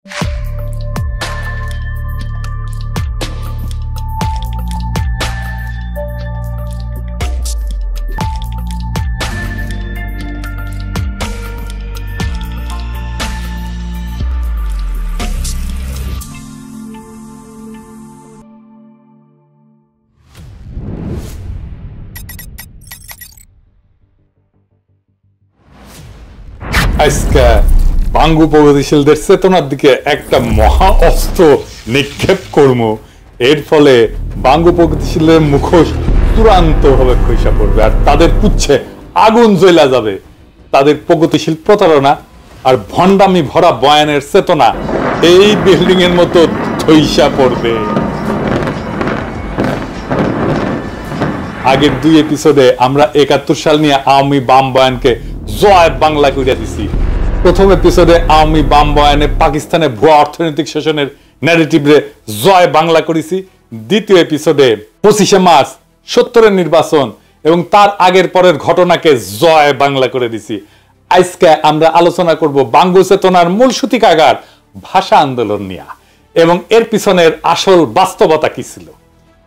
আজকে বাঙ্গু প্রগতিশীলদের চেতনার দিকে একটা মহা অস্ত্র নিক্ষেপ করবো। এর ফলে বাঙ্গু প্রগতিশীলদের মুখোশ চূড়ান্ত ভাবে খসে পড়বে আর তাদের পুচ্ছে আগুন জ্বলা যাবে। তাদের প্রগতিশীল প্রতারণা আর ভণ্ডামি ভরা বয়ানের চেতনা এই বিল্ডিং এর মতো ধইসা পড়বে। আগের 2 এপিসোডে আমরা 71 সাল নিয়ে আওয়ামী বাম বয়ানকে জয় বাংলা কইরা দিছি। প্রথম এপিসোডে আওয়ামী বাম বয়ানে পাকিস্তানের ভুয়া অর্থনৈতিক শোষণের ন্যারেটিভে জয় বাংলা করেছি। দ্বিতীয় এপিসোডে 25শে মার্চ 70-এর নির্বাচন এবং তার আগের পরের ঘটনাকে জয় বাংলা করে দিছি। আজকে আমরা আলোচনা করব বাঙ্গু চেতনার মূল সূতিকাগার ভাষা আন্দোলন নিয়ে এবং এর পিছনের আসল বাস্তবতা কি ছিল।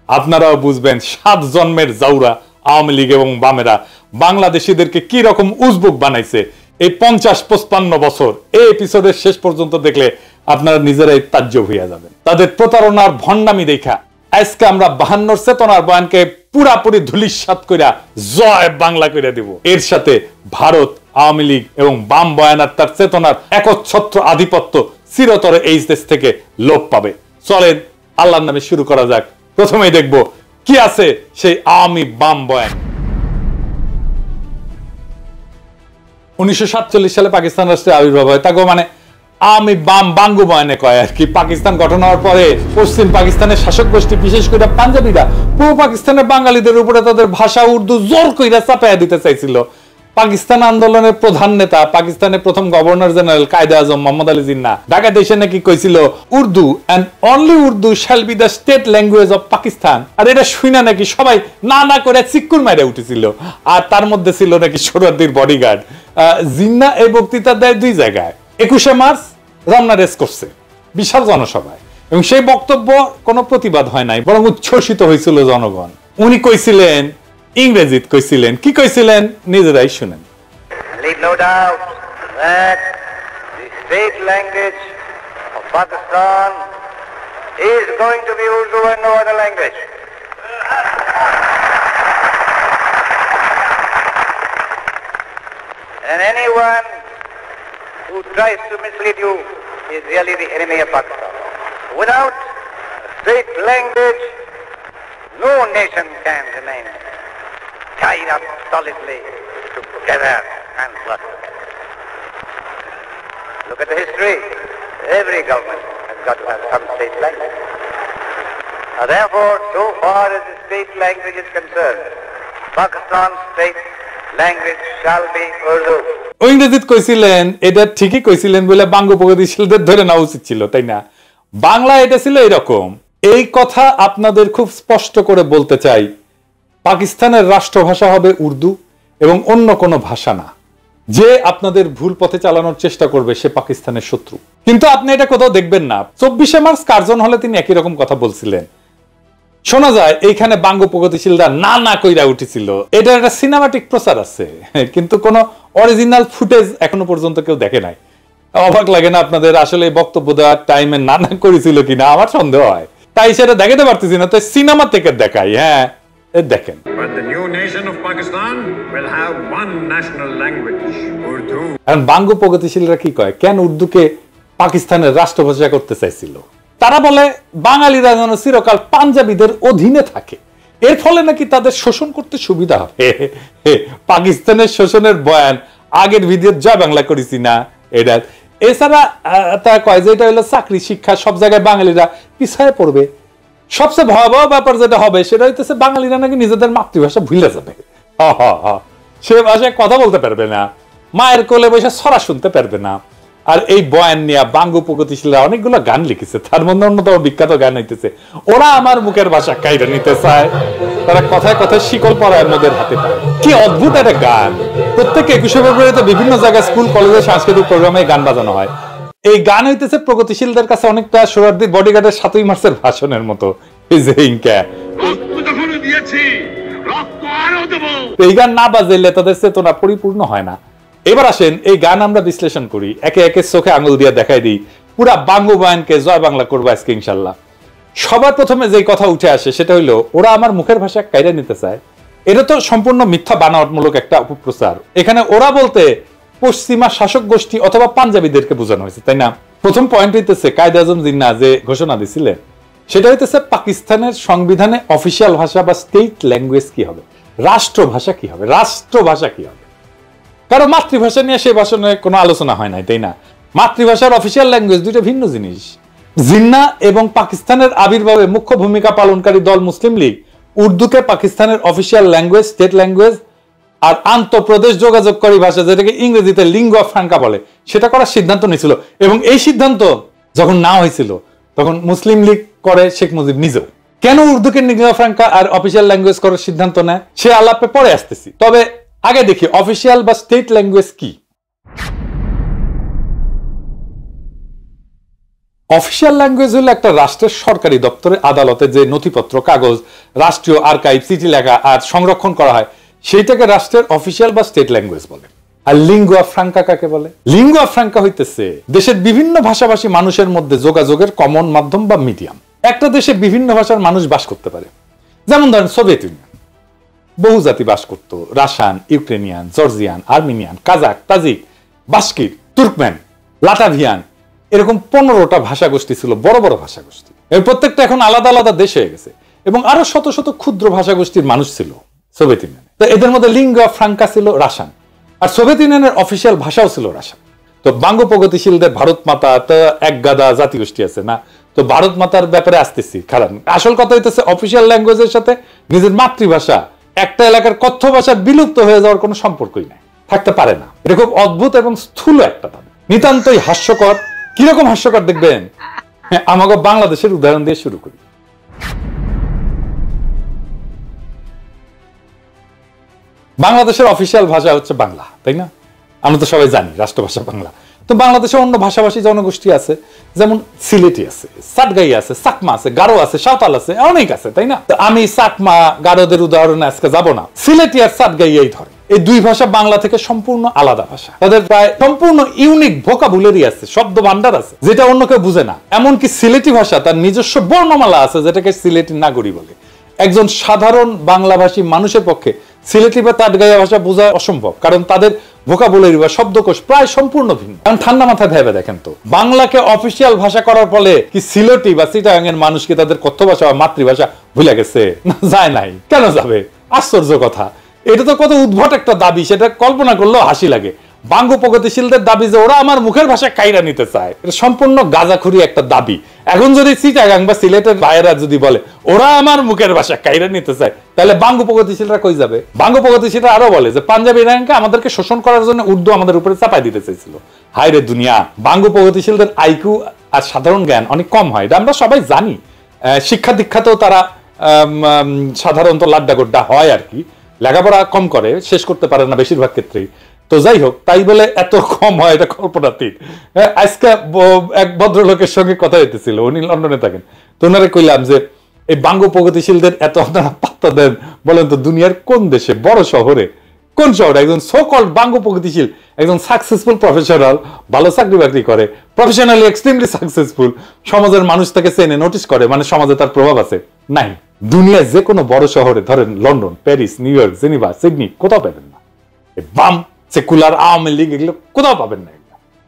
আপনারাও বুঝবেন 7 জন্মের জাউরা আওয়ামী লীগ এবং বামেরা বাংলাদেশিদেরকে কি রকম উজবুক বানাইছে এই 50-55 বছর। এই এপিসোডের শেষ পর্যন্ত দেখলে আপনারা নিজেরাই তাজ্জব হইয়া যাবেন। তাদের প্রতারণার ভণ্ডামি দেখা আজকে আমরা 52 চেতনার বয়ানকে পুরাপুরি ধূলিসাৎ কইরা জয় বাংলা কইরা দেব। এর সাথে ভারত, আওয়ামী লীগ এবং বাম বয়ান আর তার চেতনার একচ্ছত্র আধিপত্য চিরতরে এই দেশ থেকে লোপ পাবে। চলেন আল্লাহর নামে শুরু করা যাক। প্রথমেই দেখব কি আছে সেই আওয়ামী বাম বয়ান। 1947 সালে পাকিস্তান রাষ্ট্রের আবির্ভাব হয়। তাকে মানে আওয়ামী বাম বাঙ্গু বয়ানে কয় আর কি। পাকিস্তান গঠন হওয়ার পরে পশ্চিম পাকিস্তানের শাসক গোষ্ঠী বিশেষ করে পাঞ্জাবিরা পূর্ব পাকিস্তানের বাঙালিদের উপরে তাদের ভাষা উর্দু জোর কইরা চাপাইয়া দিতে চাইছিল। পাকিস্তান আন্দোলনের প্রধান নেতা পাকিস্তানের প্রথম গভর্নর জেনারেল কায়েদে আজম মোহাম্মদ আলী জিন্নাহ ঢাকাতে এসে নাকি কইছিল Urdu and only Urdu shall be the state language of Pakistan. আর এটা শুনে নাকি সবাই না না করে চিক্কুর মাইরে উঠেছিল। আর তার মধ্যে ছিল নাকি সোহরাওয়ার্দীর বডিগার্ড। জিন্নাহ এই বক্তৃতা দেয় 2 জায়গায়। 21শে মার্চ রমনা রেস করছে বিশাল জনসভায় এবং সেই বক্তব্য কোনো প্রতিবাদ হয় নাই, বরং উচ্ছ্বসিত হয়েছিল জনগণ। উনি কইছিলেন ইংরেজিতে কইছিলেন। কি কইছিলেন নিজেরাই শুনেন। Leave no doubt that the state language of Pakistan is going to be Urdu and no other language. And anyone who tries to mislead you is really the enemy of Pakistan. Without a state language, no nation can remain tied up solidly together and prosper. Look at the history. Every government has got to have some state language. Therefore, so far as the state language is concerned, Pakistan's state language shall be Urdu. ইংরেজিতে কইছিলেন, এটা ঠিকই কইছিলেন বলে বাঙ্গু প্রগতিশীলদের ধরে নেওয়া উচিত ছিল, তাই না? বাংলা এটা ছিল এরকম। এই কথা আপনাদের খুব স্পষ্ট করে বলতে চাই, পাকিস্তানের রাষ্ট্রভাষা হবে উর্দু এবং অন্য কোনো ভাষা না। যে আপনাদের ভুল পথে চালানোর চেষ্টা করবে সে পাকিস্তানের শত্রু। কিন্তু আপনি এটা কোথাও দেখবেন না। 24শে মার্চ কার্জন হলে তিনি একই রকম কথা বলছিলেন। শোনা যায় এইখানে বাঙ্গু প্রগতিশীলরা না না কইরা উঠেছিল। এটা একটা সিনেমাটিক প্রচার আছে, কিন্তু কোনো অরিজিনাল ফুটেজ এখনো পর্যন্ত কেউ দেখে নাই। অবাক লাগে না আপনাদের? আসলে বক্তব্য দেওয়ার টাইমে না না করেছিল কিনা আমার সন্দেহ হয়, তাই সেটা দেখাতে পারতেছি না, তাই সিনেমা থেকে দেখাই। হ্যাঁ দেখেন। বাঙ্গু প্রগতিশীলরা কি কয়, কেন উর্দুকে পাকিস্তানের রাষ্ট্রভাষা করতে চাইছিল? তারা বলে বাঙালিরা যেন চিরকাল পাঞ্জাবিদের অধীনে থাকে, এর ফলে নাকি তাদের শোষণ করতে সুবিধা হবে। পাকিস্তানের শোষণের বয়ান আগের ভিডিও জয় বাংলা করেছি না এটা। এছাড়া তা কয় যে এটা হলো চাকরি শিক্ষা সব জায়গায় বাঙালিরা পিছায় পড়বে। সবচেয়ে ভয়াবহ ব্যাপার যেটা হবে সেটা হইতেছে বাঙালিরা নাকি নিজেদের মাতৃভাষা ভুলে যাবে। সে ভাষায় কথা বলতে পারবে না, মায়ের কোলে বসে ছড়া শুনতে পারবে না। আর এই বয়ান নিয়ে বাঙ্গু প্রগতিশীলরা অনেকগুলো গান লিখেছে, তার মধ্যে অন্যতম বিখ্যাত গান হইতেছে ওরা আমার মুখের ভাষা কাইরা নিতে চায়, তারা কথায় কথায় শিকল পরায় মোদের হাতে পায়। কি অদ্ভুত একটা গান। প্রত্যেক 21শে ফেব্রুয়ারিতে বিভিন্ন জায়গায় স্কুল কলেজে সাংস্কৃতিক প্রোগ্রামে গান বাজানো হয়। এই গান হইতেছে প্রগতিশীলদের কাছে অনেকটা সোহরাওয়ার্দীর বডিগার্ডের 7ই মার্চের ভাষণের মতো। এই গান না বাজাইলে তাদের চেতনা পরিপূর্ণ হয় না। এবার আসেন এই গান আমরা বিশ্লেষণ করি, একে একে চোখে আঙুল দিয়ে দেখাই দিই, পুরা বাঙ্গবয়ানকে জয় বাংলা করবো আজকে ইনশাল্লাহ। সবার প্রথমে যে কথা উঠে আসে সেটা হইলো ওরা আমার মুখের ভাষা কাইরে নিতে চায়। এটা তো সম্পূর্ণ মিথ্যা বানাওয়াটমূলক একটা অপপ্রচার। এখানে ওরা বলতে পশ্চিমা শাসক গোষ্ঠী অথবা পাঞ্জাবিদেরকে বোঝানো হয়েছে, তাই না? প্রথম পয়েন্ট হইতেছে কায়েদ আজম জিন্নাহ যে ঘোষণা দিছিলেন সেটা হইতেছে পাকিস্তানের সংবিধানে অফিসিয়াল ভাষা বা স্টেট ল্যাঙ্গুয়েজ কি হবে, রাষ্ট্রভাষা কি হবে, রাষ্ট্রভাষা কি হবে। কারণ মাতৃভাষা নিয়ে সেই ভাষণে কোনো আলোচনা হয় নাই, তাই না? মাতৃভাষার অফিসিয়াল ল্যাঙ্গুয়েজ দুইটা ভিন্ন জিনিস। জিন্নাহ এবং পাকিস্তানের আবির্ভাবে মুখ্য ভূমিকা পালনকারী দল মুসলিম লীগ উর্দুকে পাকিস্তানের অফিসিয়াল ল্যাঙ্গুয়েজ, স্টেট ল্যাঙ্গুয়েজ আর আন্তঃপ্রদেশ যোগাযোগকারী ভাষা যেটাকে ইংরেজিতে লিঙ্গুয়া ফ্রাঙ্কা বলে সেটা করার সিদ্ধান্ত নিয়েছিল। এবং এই সিদ্ধান্ত যখন না হয়েছিল তখন মুসলিম লীগ করে শেখ মুজিব নিজেও। কেন উর্দুকে লিঙ্গুয়া ফ্রাঙ্কা আর অফিসিয়াল ল্যাঙ্গুয়েজ করার সিদ্ধান্ত নেয় সে আলাপে পরে আসতেছি, তবে আগে দেখি অফিসিয়াল বা স্টেট ল্যাঙ্গুয়েজ কি। অফিসিয়াল ল্যাঙ্গুয়েজ হলো একটা রাষ্ট্রের সরকারি দপ্তরে আদালতে যে নথিপত্র, কাগজ, রাষ্ট্রীয় আর্কাইভ, চিঠি লেখা আর সংরক্ষণ করা হয় সেইটাকে রাষ্ট্রের অফিসিয়াল বা স্টেট ল্যাঙ্গুয়েজ বলে। আর লিঙ্গুয়া ফ্রাঙ্কা কাকে বলে? লিঙ্গুয়া ফ্রাঙ্কা হইতেছে দেশের বিভিন্ন ভাষাভাষী মানুষের মধ্যে যোগাযোগের কমন মাধ্যম বা মিডিয়াম। একটা দেশে বিভিন্ন ভাষার মানুষ বাস করতে পারে, যেমন ধরেন সোভিয়েত ইউনিয়ন বহু জাতি বাস করত, Russian, Ukrainian, Georgian, Armenian, Kazakh, Tajik, Bashkir, Turkmen, Latvian, এরকম 15টা ভাষা গোষ্ঠী ছিল, বড় বড় ভাষা গোষ্ঠী। এর প্রত্যেকটা এখন আলাদা আলাদা দেশ হয়ে গেছে এবং আরো শত শত ক্ষুদ্র ভাষা গোষ্ঠীর মানুষ ছিল সোভিয়েত ইউনিয়নে। তো এদের মধ্যে লিঙ্গুয়া ফ্রাঙ্কা ছিল রাশিয়ান, আর সোভিয়েত ইউনিয়নের অফিসিয়াল ভাষাও ছিল রাশিয়ান। তো বাঙ্গ প্রগতিশীলদের ভারত মাতা তো এক গাদা জাতিগোষ্ঠী আছে না, তো ভারত মাতার ব্যাপারে আসতেছি। কারণ আসল কথা হইতেছে অফিসিয়াল ল্যাঙ্গুয়েজের সাথে নিজের মাতৃভাষা একটা এলাকার কথ্য ভাষা বিলুপ্ত হয়ে যাওয়ার কোনো সম্পর্কই নাই, থাকতে পারে না। এটা খুব অদ্ভুত এবং স্থূল একটা দাবি, নিতান্তই হাস্যকর। কিরকম হাস্যকর দেখবেন, আমাকে বাংলাদেশের উদাহরণ দিয়ে শুরু করি। বাংলাদেশের অফিসিয়াল ভাষা হচ্ছে বাংলা, তাই না? আমরা তো সবাই জানি রাষ্ট্রভাষা বাংলা। তো বাংলাদেশে অন্য ভাষাভাষী জনগোষ্ঠী আছে, যেমন সিলেটি আছে, সাতগাই আছে, চাকমা আছে, গারো আছে, সাঁওতাল আছে, অনেক আছে, তাই না? তো আমি চাকমা গারোদের উদাহরণে আজকে যাব না, সিলেটি আর সাতগাই এই ধরে। এই দুই ভাষা বাংলা থেকে সম্পূর্ণ আলাদা ভাষা, তাদের প্রায় সম্পূর্ণ ইউনিক ভোকাবুলারি আছে, শব্দ ভান্ডার আছে যেটা অন্য কেউ বুঝে না। এমনকি সিলেটি ভাষা তার নিজস্ব বর্ণমালা আছে যেটাকে সিলেটি নাগরী বলে। একজন সাধারণ বাংলাভাষী মানুষের পক্ষে সিলেটি বা তাটগাইয়া ভাষা বোঝা অসম্ভব, কারণ তাদের ভোকাবুলারি বা শব্দকোষ প্রায় সম্পূর্ণ ভিন্ন। কারণ ঠান্ডা মাথায় ভেবে দেখেন তো, বাংলাকে অফিসিয়াল ভাষা করার ফলে কি সিলেটি বা চিটাগাং এর মানুষ কি তাদের কথ্য ভাষা বা মাতৃভাষা ভুলে গেছে? না, যায় নাই। কেন যাবে? আশ্চর্য কথা। এটা তো কত উদ্ভট একটা দাবি, সেটা কল্পনা করলেও হাসি লাগে। বাঙ্গ প্রগতিশীলদের দাবি যে ওরা আমার মুখের ভাষা কাইরা নিতে চায়, এটা সম্পূর্ণ গাঁজাখুরি একটা দাবি। এখন যদি চিটাগাং বা সিলেটের ভাইয়েরা যদি বলে ওরা আমার মুখের ভাষা কাইরা নিতে চায়, তাহলে বাঙ্গ প্রগতিশীলরা কই যাবে? বাঙ্গ প্রগতিশীলরা আরো বলে যে পাঞ্জাবি ইরানকে আমাদেরকে শোষণ করার জন্য উর্দু আমাদের উপরে চাপাই দিতে চাইছিল। হায় রে দুনিয়া! বাঙ্গ প্রগতিশীলদের আইকিউ আর সাধারণ জ্ঞান অনেক কম হয়, এটা আমরা সবাই জানি। শিক্ষা দীক্ষাতেও তারা সাধারণত লাড্ডা গোড্ডা হয় আর কি, লেখাপড়া কম করে, শেষ করতে পারে না বেশিরভাগ ক্ষেত্রেই। তো যাই হোক, তাই বলে এত কম হয় এটা কল্পনাতীত। আজকে এক ভদ্রলোকের সঙ্গে কথা হইতেছিল, উনি লন্ডনে থাকেন। তো ওনারে কইলাম যে এই বাঙ্গ প্রগতিশীলদের এত আপনারা পাত্তা দেন, বলেন তো দুনিয়ার কোন দেশে, বড় শহরে, কোন শহরে একজন সো কল্ড বাঙ্গ প্রগতিশীল, একজন সাকসেসফুল প্রফেশনাল, ভালো চাকরি বাকরি করে, প্রফেশনালি এক্সট্রিমলি সাকসেসফুল, সমাজের মানুষ তাকে চেনে, নোটিস করে, মানে সমাজে তার প্রভাব আছে? নাই। দুনিয়ায় যে কোনো বড় শহরে, ধরেন London, Paris, new York, Geneva, Sydney, কোথাও পাবেন না। বাম সেকুলার আওয়ামী লীগ এগুলো কোথাও পাবেন না।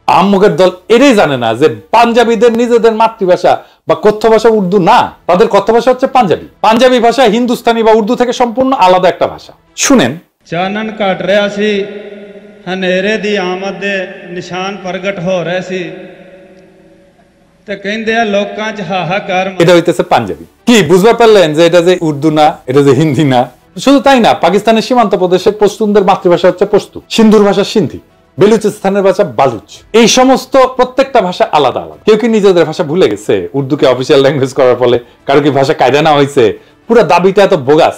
আহম্মকের দল এটাই জানে না যে পাঞ্জাবিদের নিজেদের মাতৃভাষা বা কথ্য ভাষা উর্দু না, তাদের কথ্য ভাষা হচ্ছে পাঞ্জাবি। পাঞ্জাবি ভাষা হিন্দুস্তানি বা উর্দু থেকে সম্পূর্ণ আলাদা একটা ভাষা। শুনেন, चानन काट रहा सी, हनेरे दी आमद दे निशान प्रगट हो रहे सी, ते कहंदे आ लोकां च हाहाकार। এটা হইতেছে পাঞ্জাবি। কি বুঝতে পারলেন যে এটা যে উর্দু না, এটা যে হিন্দি না? শুধু তাই না, পাকিস্তানের সীমান্ত প্রদেশের পশতুনদের মাতৃভাষা হচ্ছে পশতু, সিন্ধুর ভাষা সিন্ধি, বেলুচিস্তানের ভাষা বালুচ। এই সমস্ত প্রত্যেকটা ভাষা আলাদা আলাদা। কেউ কি নিজেদের ভাষা ভুলে গেছে উর্দুকে অফিসিয়াল ল্যাঙ্গুয়েজ করার ফলে? কারো কি ভাষা কায়দা না হয়েছে? পুরো দাবিটা এত বোগাস,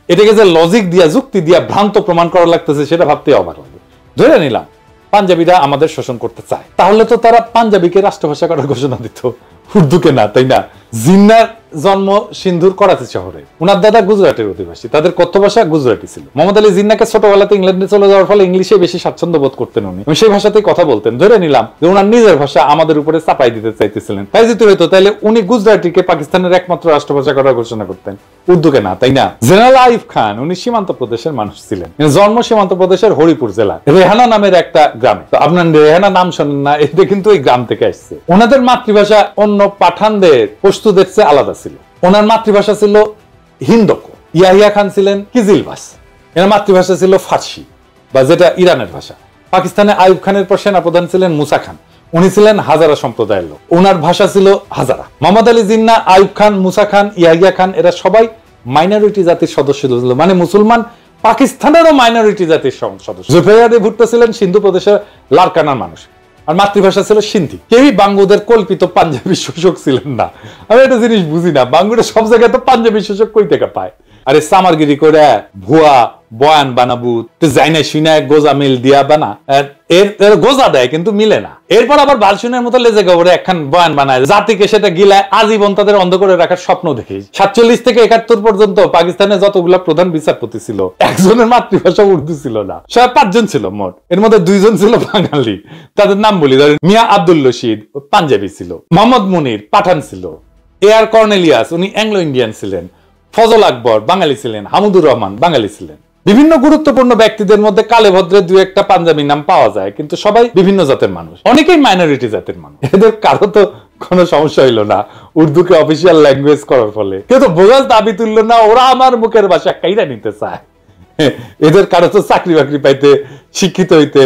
এটাকে যে লজিক দিয়া, যুক্তি দিয়া ভ্রান্ত প্রমাণ করা লাগতেছে সেটা ভাবতে অবাক লাগে। ধরে নিলাম পাঞ্জাবিরা আমাদের শোষণ করতে চায়, তাহলে তো তারা পাঞ্জাবিকে রাষ্ট্রভাষা করার ঘোষণা দিত, উর্দুকে না, তাই না? জিন্নার জন্ম সিন্ধুর করাচি শহরে, উনার দাদা গুজরাটের অধিবাসী, তাদের কথ্য ভাষা গুজরাটি ছিল। মোহাম্মদ আলী জিন্নাকে ছোটবেলাতে ইংল্যান্ডে চলে যাওয়ার ফলে ইংলিশে বেশি স্বাচ্ছন্দ্য বোধ করতেন উনি, সেই ভাষাতেই কথা বলতেন। ধরে নিলাম যে উনার নিজের ভাষা আমাদের উপরে চাপাই দিতে চাইতেছিলেন, তাই যদি হইতো তাহলে উনি গুজরাটিকে পাকিস্তানের একমাত্র রাষ্ট্রভাষা করার ঘোষণা করতেন, উর্দুকে না, তাই না? জেনারেল আইয়ুব খান উনি সীমান্ত প্রদেশের মানুষ ছিলেন, জন্ম সীমান্ত প্রদেশের হরিপুর জেলা রেহানা নামের একটা গ্রামে। তো আপনার রেহানা নাম শোনেন না, এটা কিন্তু এই গ্রাম থেকে আসছে। ওনাদের মাতৃভাষা অন্য পাঠানদের পশতুদের চেয়ে আলাদা ছিল। ওনার মাতৃভাষা ছিল হিন্দকো। ইয়াহিয়া খান ছিলেন কিজিলবাস, এর মাতৃভাষা ছিল ফার্সি বা যেটা ইরানের ভাষা। পাকিস্তানে আইয়ুব খানের পর সেনাপ্রধান ছিলেন মুসা খান, উনি ছিলেন হাজারা সম্প্রদায়ের লোক, ওনার ভাষা ছিল হাজারা। মোহাম্মদ আলী জিন্না, আইয়ুব খান, মুসা খান, ইয়াহিয়া খান এরা সবাই মাইনরিটি জাতির সদস্য ছিল, মানে মুসলমান পাকিস্তানেরও মাইনরিটি জাতির সদস্য। জুলফিকার আলী ভুট্টো ছিলেন সিন্ধু প্রদেশের লারকানার মানুষ, আর মাতৃভাষা ছিল সিন্ধি। কেউই বাঙ্গুদের কল্পিত পাঞ্জাবি শোষক ছিলেন না। আমি একটা জিনিস বুঝি না, বাঙ্গুরা সব জায়গায় তো পাঞ্জাবি শোষক কই থেকে পায়? আরে সামারগিরি করে ভুয়া বয়ান বানাবু, জাইনা শুনে গোজা মিল দিয়া বানা, এর গোজা দেয় কিন্তু মিলে না। এরপর আবার বালসুনের মতো লেজে গবরে একখান বয়ান বানায়, জাতিকে সেটা গিলায় আজীবন তাদের অন্ধ করে রাখার স্বপ্ন দেখি। 47 থেকে 71 পর্যন্ত পাকিস্তানে যতগুলা প্রধান বিচারপতি ছিল, একজনের মাতৃভাষা উর্দু ছিল না, সবাই 5 জন ছিল মোট, এর মধ্যে 2 জন ছিল বাঙালি। তাদের নাম বলি, ধরেন মিয়া আব্দুল রশিদ পাঞ্জাবি ছিল, মোহাম্মদ মুনির পাঠান ছিল, এআর কর্নেলিয়াস উনি অ্যাংলো ইন্ডিয়ান ছিলেন, ফজল আকবর বাঙালি ছিলেন, হামুদুর রহমান বাঙালি ছিলেন। বিভিন্ন গুরুত্বপূর্ণ ব্যক্তিদের মধ্যে কালে ভদ্রে 2-1টা পাঞ্জাবি নাম পাওয়া যায়, কিন্তু সবাই বিভিন্ন জাতের মানুষ, অনেকেই মাইনরিটি জাতের মানুষ। এদের কারো তো কোনো সমস্যা হইল না উর্দুকে অফিসিয়াল ল্যাঙ্গুয়েজ করার ফলে, কেউ তো বোঝার দাবি তুললো না, ওরা আমার মুখের ভাষা কাইরা নিতে চায়। এদের কারো তো চাকরি বাকরি পাইতে, শিক্ষিত হইতে,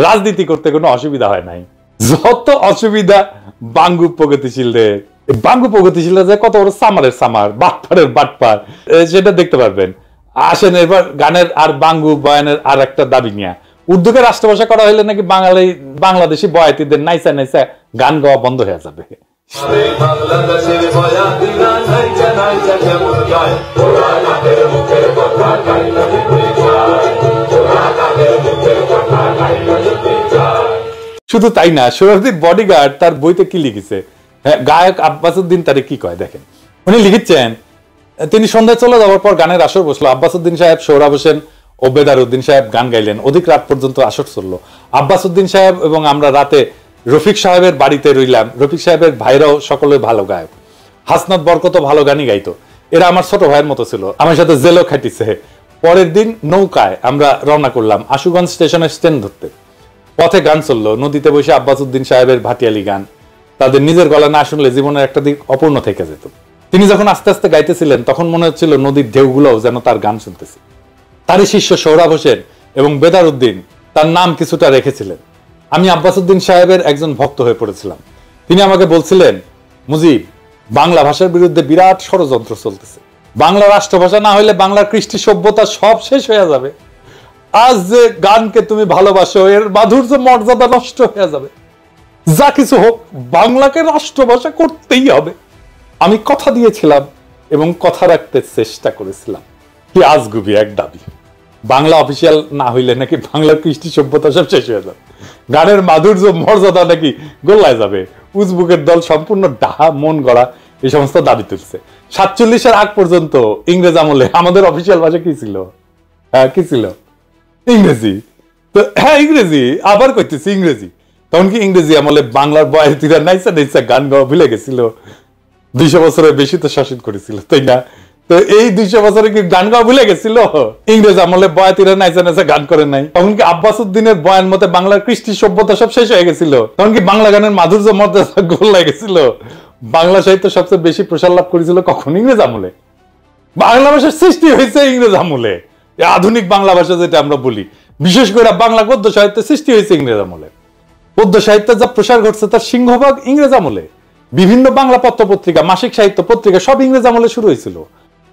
রাজনীতি করতে কোনো অসুবিধা হয় নাই। যত অসুবিধা বাঙ্গু প্রগতিশীলদের, বাঙ্গু প্রগতিশীলরা যে কত বড় সামারের সামার, বাটপারের বাটপার, সেটা দেখতে পারবেন। আসেন এবার গানের আর বাঙ্গু বয়ানের আর একটা দাবি নিয়ে, উর্দুকে রাষ্ট্রভাষা করা হলে নাকি বাংলাদেশি বয়াতিদের নাইসা নাইসা গান গাওয়া বন্ধ হয়ে যাবে। শুধু তাই না, সোহরাওয়ার্দীর বডিগার্ড তার বইতে কি লিখেছে, গায়ক আব্বাস উদ্দিন তারে কি কয় দেখেন। উনি লিখেছেন, তিনি সন্ধ্যায় চলে যাওয়ার পর গানের আসর বসলো। আব্বাস উদ্দিন সাহেব, সোহরাব হোসেন ও বেদার উদ্দিন সাহেব গান গাইলেন, অধিক রাত পর্যন্ত আসর চললো। আব্বাস উদ্দিন সাহেব এবং আমরা রাতে রফিক সাহেবের বাড়িতে রইলাম। রফিক সাহেবের ভাইরাও সকলে ভালো গায়ক, হাসনাত বরকত ভালো গানই গাইতো, এরা আমার ছোট ভাইয়ের মতো ছিল, আমার সাথে জেলও খাটিছে। পরের দিন নৌকায় আমরা রওনা করলাম আশুগঞ্জ স্টেশনের স্ট্যান্ড ধরতে। পথে গান চললো, নদীতে বসে আব্বাস উদ্দিন সাহেবের ভাটিয়ালি গান, তাদের নিজের গলা না শুনলে জীবনের একটা দিক অপূর্ণ থেকে যেত। তিনি যখন আস্তে আস্তে গাইতেছিলেন তখন মনে হচ্ছিল নদীর ঢেউগুলোও যেন তার গান শুনতেছে। তারই শিষ্য সোহরাব হোসেন এবং বেদার উদ্দিন তার নাম কিছুটা রেখেছিলেন। আমি আব্বাস উদ্দিন সাহেবের একজন ভক্ত হয়ে পড়েছিলাম। তিনি আমাকে বলছিলেন, মুজিব, বাংলা ভাষার বিরুদ্ধে বিরাট ষড়যন্ত্র চলতেছে, বাংলা রাষ্ট্রভাষা না হলে বাংলার কৃষ্টি সভ্যতা সব শেষ হয়ে যাবে। আজ যে গানকে তুমি ভালোবাসো এর মাধুর্য মর্যাদা নষ্ট হয়ে যাবে, যা কিছু হোক বাংলাকে রাষ্ট্রভাষা করতেই হবে। আমি কথা দিয়েছিলাম এবং কথা রাখতে চেষ্টা করেছিলাম। কি আজগুবি এক দাবি, বাংলা অফিসিয়াল না হইলে নাকি বাংলার কৃষ্টি সভ্যতা সব শেষ হয়ে যাবে, গানের মাধুর্য মর্যাদা নাকি গোল্লায় যাবে। উজবুকের দল সম্পূর্ণ ডাহা মন গড়া এই সমস্ত দাবি তুলছে। 47-এর আগ পর্যন্ত ইংরেজ আমলে আমাদের অফিসিয়াল ভাষা কি ছিল? কি ছিল? ইংরেজি। তো ইংরেজি, আবার কইতেছি ইংরেজি। তখন কি ইংরেজি আমলে বাংলার বয়াতিরা নাইসা নাইসা গান গাওয়া ভুলে গেছিল? 200 বছরের বেশি তো শাসন করেছিল, তাই না? তো এই 200 বছরে কি গান গাওয়া ভুলে গেছিল? ইংরেজ আমলে বয়াতিরা নাইসা নাইসা গান করে নাই? তখন কি আব্বাস উদ্দিনের বয়ান মতে বাংলার কৃষ্টি সভ্যতা সব শেষ হয়ে গেছিল? তখন কি বাংলা গানের মাধুর্য মর্যাদা গোল্লায় গেছিল? বাংলা সাহিত্য সবচেয়ে বেশি প্রসার লাভ করেছিল কখন? ইংরেজ আমলে। বাংলা ভাষার সৃষ্টি হয়েছে ইংরেজ আমলে। আধুনিক বাংলা ভাষা যেটা আমরা বলি, বিশেষ করে বাংলা গদ্য সাহিত্যের সৃষ্টি হয়েছে ইংরেজ আমলে। পদ্য সাহিত্যের যা প্রসার ঘটছে তার সিংহভাগ ইংরেজ আমলে। বিভিন্ন বাংলা পত্র পত্রিকা, মাসিক সাহিত্য পত্রিকা সব ইংরেজ আমলে শুরু হয়েছিল।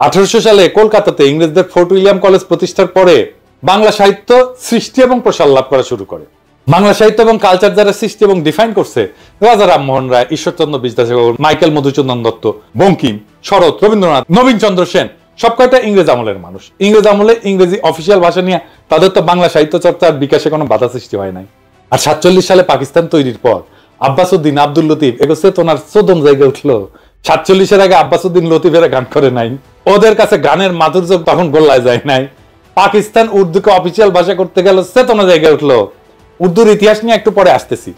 1800 সালে কলকাতাতে ইংরেজদের ফোর্ট উইলিয়াম কলেজ প্রতিষ্ঠার পরে বাংলা সাহিত্য সৃষ্টি এবং প্রসার লাভ করা শুরু করে। বাংলা সাহিত্য এবং কালচার যারা সৃষ্টি এবং ডিফাইন করছে, রাজা রামমোহন রায়, ঈশ্বরচন্দ্র বিদ্যাসাগর, মাইকেল মধুসূদন দত্ত, বঙ্কিম, শরৎ, রবীন্দ্রনাথ, নবীন চন্দ্র সেন, সব কয়টা ইংরেজ আমলের মানুষ। ইংরেজ আমলে ইংরেজি অফিসিয়াল ভাষা নিয়ে তাদের তো বাংলা সাহিত্য চর্চার বিকাশে কোনো বাধা সৃষ্টি হয় নাই। আর 47 সালে পাকিস্তান তৈরির পর আব্বাসউদ্দিন, আব্দুল লতিফ এগুলো চেতনার 14 জায়গায় উঠলো। 47-এর আগে আব্বাসউদ্দিন লতিফেরা গান করে নাই, ওদের কাছে গানের মাধুর্য তখন গোল্লায় যায় নাই। পাকিস্তান উর্দুকে অফিসিয়াল ভাষা করতে গেল, চেতনা জায়গায় উঠলো। উর্দুর ইতিহাস নিয়ে একটু পরে আসতেছি।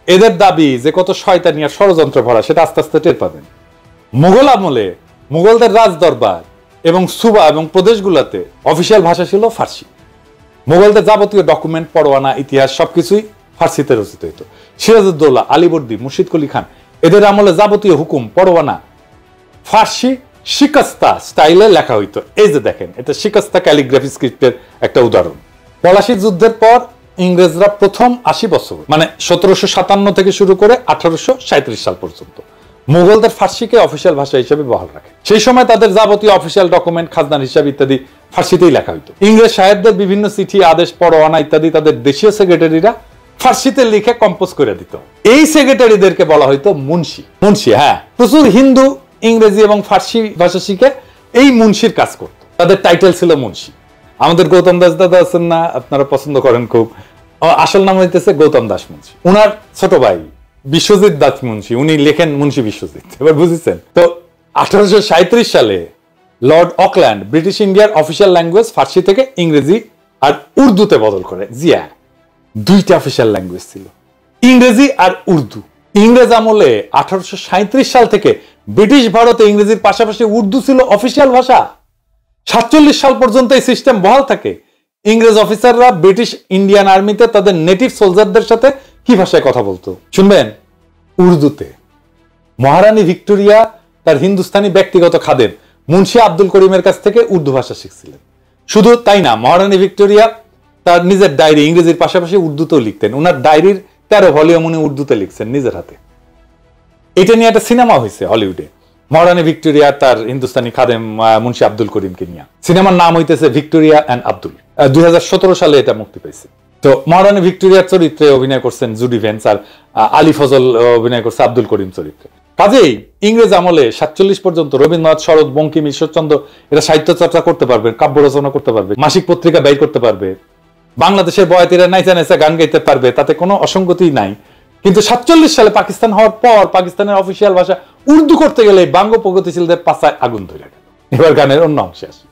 এদের দাবি যে কত শয়তানি আর ষড়যন্ত্র ভরা, সেটা আস্তে আস্তে টের পাবেন। মুঘল আমলে মুঘলদের রাজ দরবার এবং সুবা এবং প্রদেশগুলোতে অফিসিয়াল ভাষা ছিল ফার্সি। মুঘলদের যাবতীয় ডকুমেন্ট, পরোয়ানা, ইতিহাস সবকিছুই ফার্সিতে রচিত হইত। সিরাজউদ্দৌলা, আলীবর্দী, মুর্শিদ কুলি খান এদের আমলে যাবতীয় হুকুম, পরোয়ানা ফার্সি শিকস্তা স্টাইলে লেখা হইতো। এই যে দেখেন, এটা শিকস্তা ক্যালিগ্রাফি স্ক্রিপ্টের একটা উদাহরণ। পলাশী যুদ্ধের পর ইংরেজরা প্রথম 80 বছর মানে 1757 থেকে শুরু করে 1837 সাল পর্যন্ত মুঘলদের ফার্সিকে অফিসিয়াল ভাষা হিসেবে বহাল রাখে। সেই সময় তাদের যাবতীয় অফিসিয়াল ডকুমেন্ট, খাজনার হিসাব ইত্যাদি ফার্সিতেই লেখা হইতো। ইংরেজ সাহেবদের বিভিন্ন চিঠি, আদেশ, পরোয়ানা ইত্যাদি তাদের দেশীয় সেক্রেটারিরা ফার্সিতে লিখে কম্পোজ করে দিত। এই সেক্রেটারিদেরকে বলা হইতো মুন্সি। মুন্সি, হ্যাঁ, প্রচুর হিন্দু ইংরেজি এবং ফার্সি ভাষা শিখে এই মুন্সির কাজ করত। তাদের টাইটেল ছিল মুন্সি। আমাদের গৌতম দাস দাদা আছেন না, আপনারা পছন্দ করেন খুব, আসল নাম হইতেছে গৌতম দাস মুন্সি। উনার ছোট ভাই বিশ্বজিৎ দাস মুন্সি, উনি লেখেন মুন্সি বিশ্বজিৎ। এবার বুঝেছেন তো? 1837 সালে লর্ড অকল্যান্ড ব্রিটিশ ইন্ডিয়ার অফিসিয়াল ল্যাঙ্গুয়েজ ফার্সি থেকে ইংরেজি আর উর্দুতে বদল করে। জিয়া, দুইটা অফিসিয়াল ল্যাঙ্গুয়েজ ছিল, ইংরেজি আর উর্দু। ইংরেজ আমলে 1837 সাল থেকে ব্রিটিশ ভারতে ইংরেজির পাশাপাশি উর্দু ছিল অফিসিয়াল ভাষা। 47 সাল পর্যন্ত এই সিস্টেম বহাল থাকে। ইংরেজ অফিসাররা ব্রিটিশ ইন্ডিয়ান আর্মিতে তাদের নেটিভ সোলজারদের সাথে কি ভাষায় কথা বলতো শুনবেন? উর্দুতে। মহারানী ভিক্টোরিয়া তার হিন্দুস্তানি ব্যক্তিগত খাদেম মুন্সি আব্দুল করিমের কাছ থেকে উর্দু ভাষা শিখছিলেন। শুধু তাই না, মহারানী ভিক্টোরিয়া তার নিজের ডায়েরি ইংরেজির পাশাপাশি উর্দুতেও লিখতেন। ওনার ডায়েরির 13 ভলিউম উনি উর্দুতে লিখছেন নিজের হাতে। এটা নিয়ে একটা সিনেমা হয়েছে হলিউডে, মহারানী ভিক্টোরিয়া তার হিন্দুস্তানি খাদেম মুন্সি আব্দুল করিমকে নিয়ে। সিনেমার নাম হইতেছে ভিক্টোরিয়া অ্যান্ড আব্দুল। 2017 সালে এটা মুক্তি পাইছে। তো মহারানী ভিক্টোরিয়ার চরিত্রে অভিনয় করছেন জুডি ভেন্স, আর আলী ফজল অভিনয় করছে আব্দুল করিম চরিত্রে। কাজেই ইংরেজ আমলে 47 পর্যন্ত রবীন্দ্রনাথ, শরৎ, বঙ্কিম, ঈশ্বরচন্দ্র এরা সাহিত্য চর্চা করতে পারবে, কাব্য রচনা করতে পারবে, মাসিক পত্রিকা ব্যয় করতে পারবে, বাংলাদেশের বয়াতিরা নাইচা নাইচা গান গাইতে পারবে, তাতে কোনো অসঙ্গতি নাই। কিন্তু 47 সালে পাকিস্তান হওয়ার পর পাকিস্তানের অফিসিয়াল ভাষা উর্দু করতে গেলে বাঙ্গ প্রগতিশীলদের পাছায় আগুন ধরে গেল। এবার গানের অন্য অংশে আসি।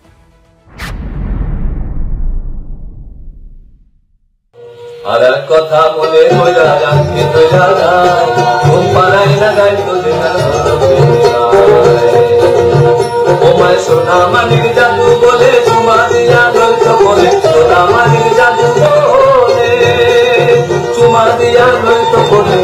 আর কথা মনে কইরা রাখি কইরা যায় কোন পাড়ায় লাগাই তোদের ওমায় সোনা মানিক জাদু বলে চুমা দিয়া লইতো বলে সোনা মানিক জাদু বলে চুমা দিয়া লইতো বলে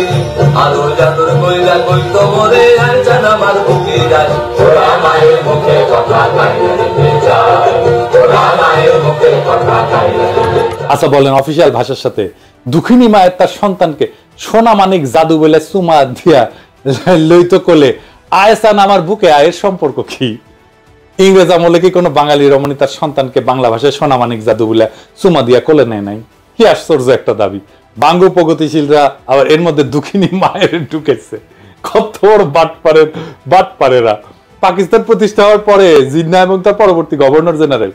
আলো জাদুর কইরা কইতো মরে আর জানা মার বুকে যায় তোরা মায়ের মুখে কথা কাইতে যায় তোরা মায়ের মুখে কথা কাইতে। আচ্ছা বলেন, অফিসিয়াল ভাষার সাথে দুঃখিনী মায়ের তার সন্তানকে সোনা মানিক জাদু বলে চুমা দিয়া লইতো কোলে আয়সান আমার বুকে, আয়ের সম্পর্ক কি? ইংরেজ আমলে কি কোনো বাঙালি রমণী তার সন্তানকে বাংলা ভাষায় সোনা মানিক জাদু বলে চুমা দিয়া কোলে নেয় নাই? কি আশ্চর্য একটা দাবি। বাঙ্গ প্রগতিশীলরা আবার এর মধ্যে দুঃখিনী মায়ের ঢুকেছে। কত বড় বাটপারেরা। পাকিস্তান প্রতিষ্ঠা হওয়ার পরে জিন্নাহ এবং তার পরবর্তী গভর্নর জেনারেল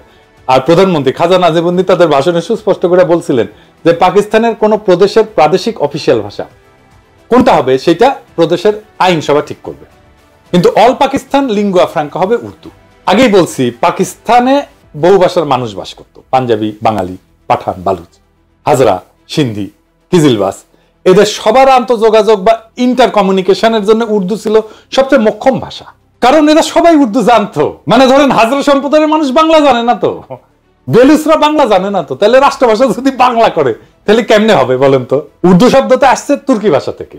আর প্রধানমন্ত্রী খাজা নাজিবুদ্দিন তাদের ভাষণে সুস্পষ্ট করে বলছিলেন যে পাকিস্তানের কোন প্রদেশের প্রাদেশিক অফিসিয়াল ভাষা কোনটা হবে সেটা প্রদেশের আইনসভা ঠিক করবে, কিন্তু অল পাকিস্তান লিঙ্গুয়া ফ্রাঙ্কা হবে উর্দু। আগেই বলছি, পাকিস্তানে বহু ভাষার মানুষ বাস করত, পাঞ্জাবি, বাঙালি, পাঠান, বালুচ, হাজরা, সিন্ধি, কিজিলবাস। এদের সবার আন্তঃযোগাযোগ বা ইন্টার কমিউনিকেশনের জন্য উর্দু ছিল সবচেয়ে মোক্ষম ভাষা, কারণ এরা সবাই উর্দু জানতো। মানে ধরেন হাজরা সম্প্রদায়ের মানুষ বাংলা জানে না তো, বেলুচরা বাংলা জানে না তো, তাহলে রাষ্ট্রভাষা যদি বাংলা করে তাহলে কেমনে হবে বলেন তো? উর্দু শব্দটা আসছে তুর্কি ভাষা থেকে।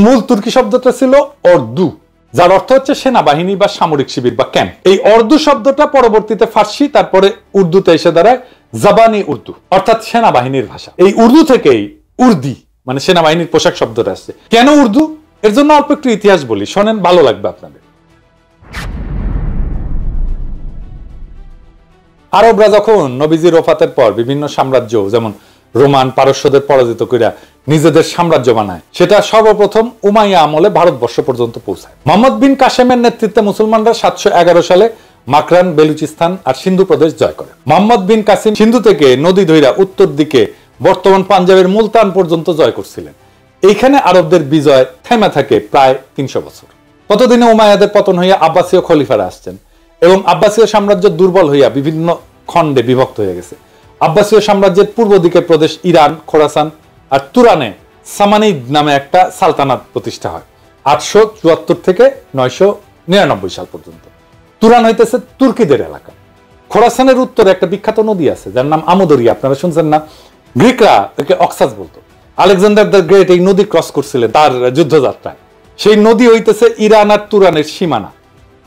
মূল তুর্কি শব্দটা ছিল অর্দু, যার অর্থ হচ্ছে সেনাবাহিনী বা সামরিক শিবির বা ক্যাম্প। এই অর্দু শব্দটা পরবর্তীতে ফার্সি, তারপরে উর্দুতে এসে দাঁড়ায় জাবানি উর্দু, অর্থাৎ সেনাবাহিনীর ভাষা। এই উর্দু থেকেই উর্দি মানে সেনাবাহিনীর পোশাক শব্দটা আসছে। কেন উর্দু? এর জন্য অল্প একটু ইতিহাস বলি, শোনেন, ভালো লাগবে আপনাদের। আরবরা যখন নবীজির ওফাতের পর বিভিন্ন সাম্রাজ্য যেমন রোমান, পারস্যদের পরাজিত কইরা নিজেদের সাম্রাজ্য বানায়, সেটা সর্বপ্রথম উমাইয়া আমলে ভারতবর্ষ পর্যন্ত পৌঁছায়। মোহাম্মদ বিন কাসেমের নেতৃত্বে মুসলমানরা 711 সালে মাকরান, বেলুচিস্তান আর সিন্ধু প্রদেশ জয় করে। মোহাম্মদ বিন কাসিম সিন্ধু থেকে নদী ধইরা উত্তর দিকে বর্তমান পাঞ্জাবের মুলতান পর্যন্ত জয় করছিলেন। এইখানে আরবদের বিজয় থেমে থাকে প্রায় 300 বছর। ততদিনে উমাইয়াদের পতন হইয়া আব্বাসীয় খলিফারা আসছেন এবং আব্বাসীয় সাম্রাজ্য দুর্বল হইয়া বিভিন্ন খণ্ডে বিভক্ত হয়ে গেছে। আব্বাসীয় সাম্রাজ্যের পূর্ব দিকের প্রদেশ ইরান, খোরাসান আর তুরানে সামানিদ নামে একটা সালতানাত প্রতিষ্ঠা হয় 874 থেকে 999 সাল পর্যন্ত। তুরান হইতেছে তুর্কিদের এলাকা। খোরাসানের উত্তরে একটা বিখ্যাত নদী আছে যার নাম আমোদরিয়া, আপনারা শুনছেন না? গ্রিকরা একে অক্সাস বলতো। আলেকজান্ডার দ্য গ্রেট এই নদী ক্রস করছিলেন তার যুদ্ধযাত্রায়। সেই নদী হইতেছে ইরান আর তুরানের সীমানা।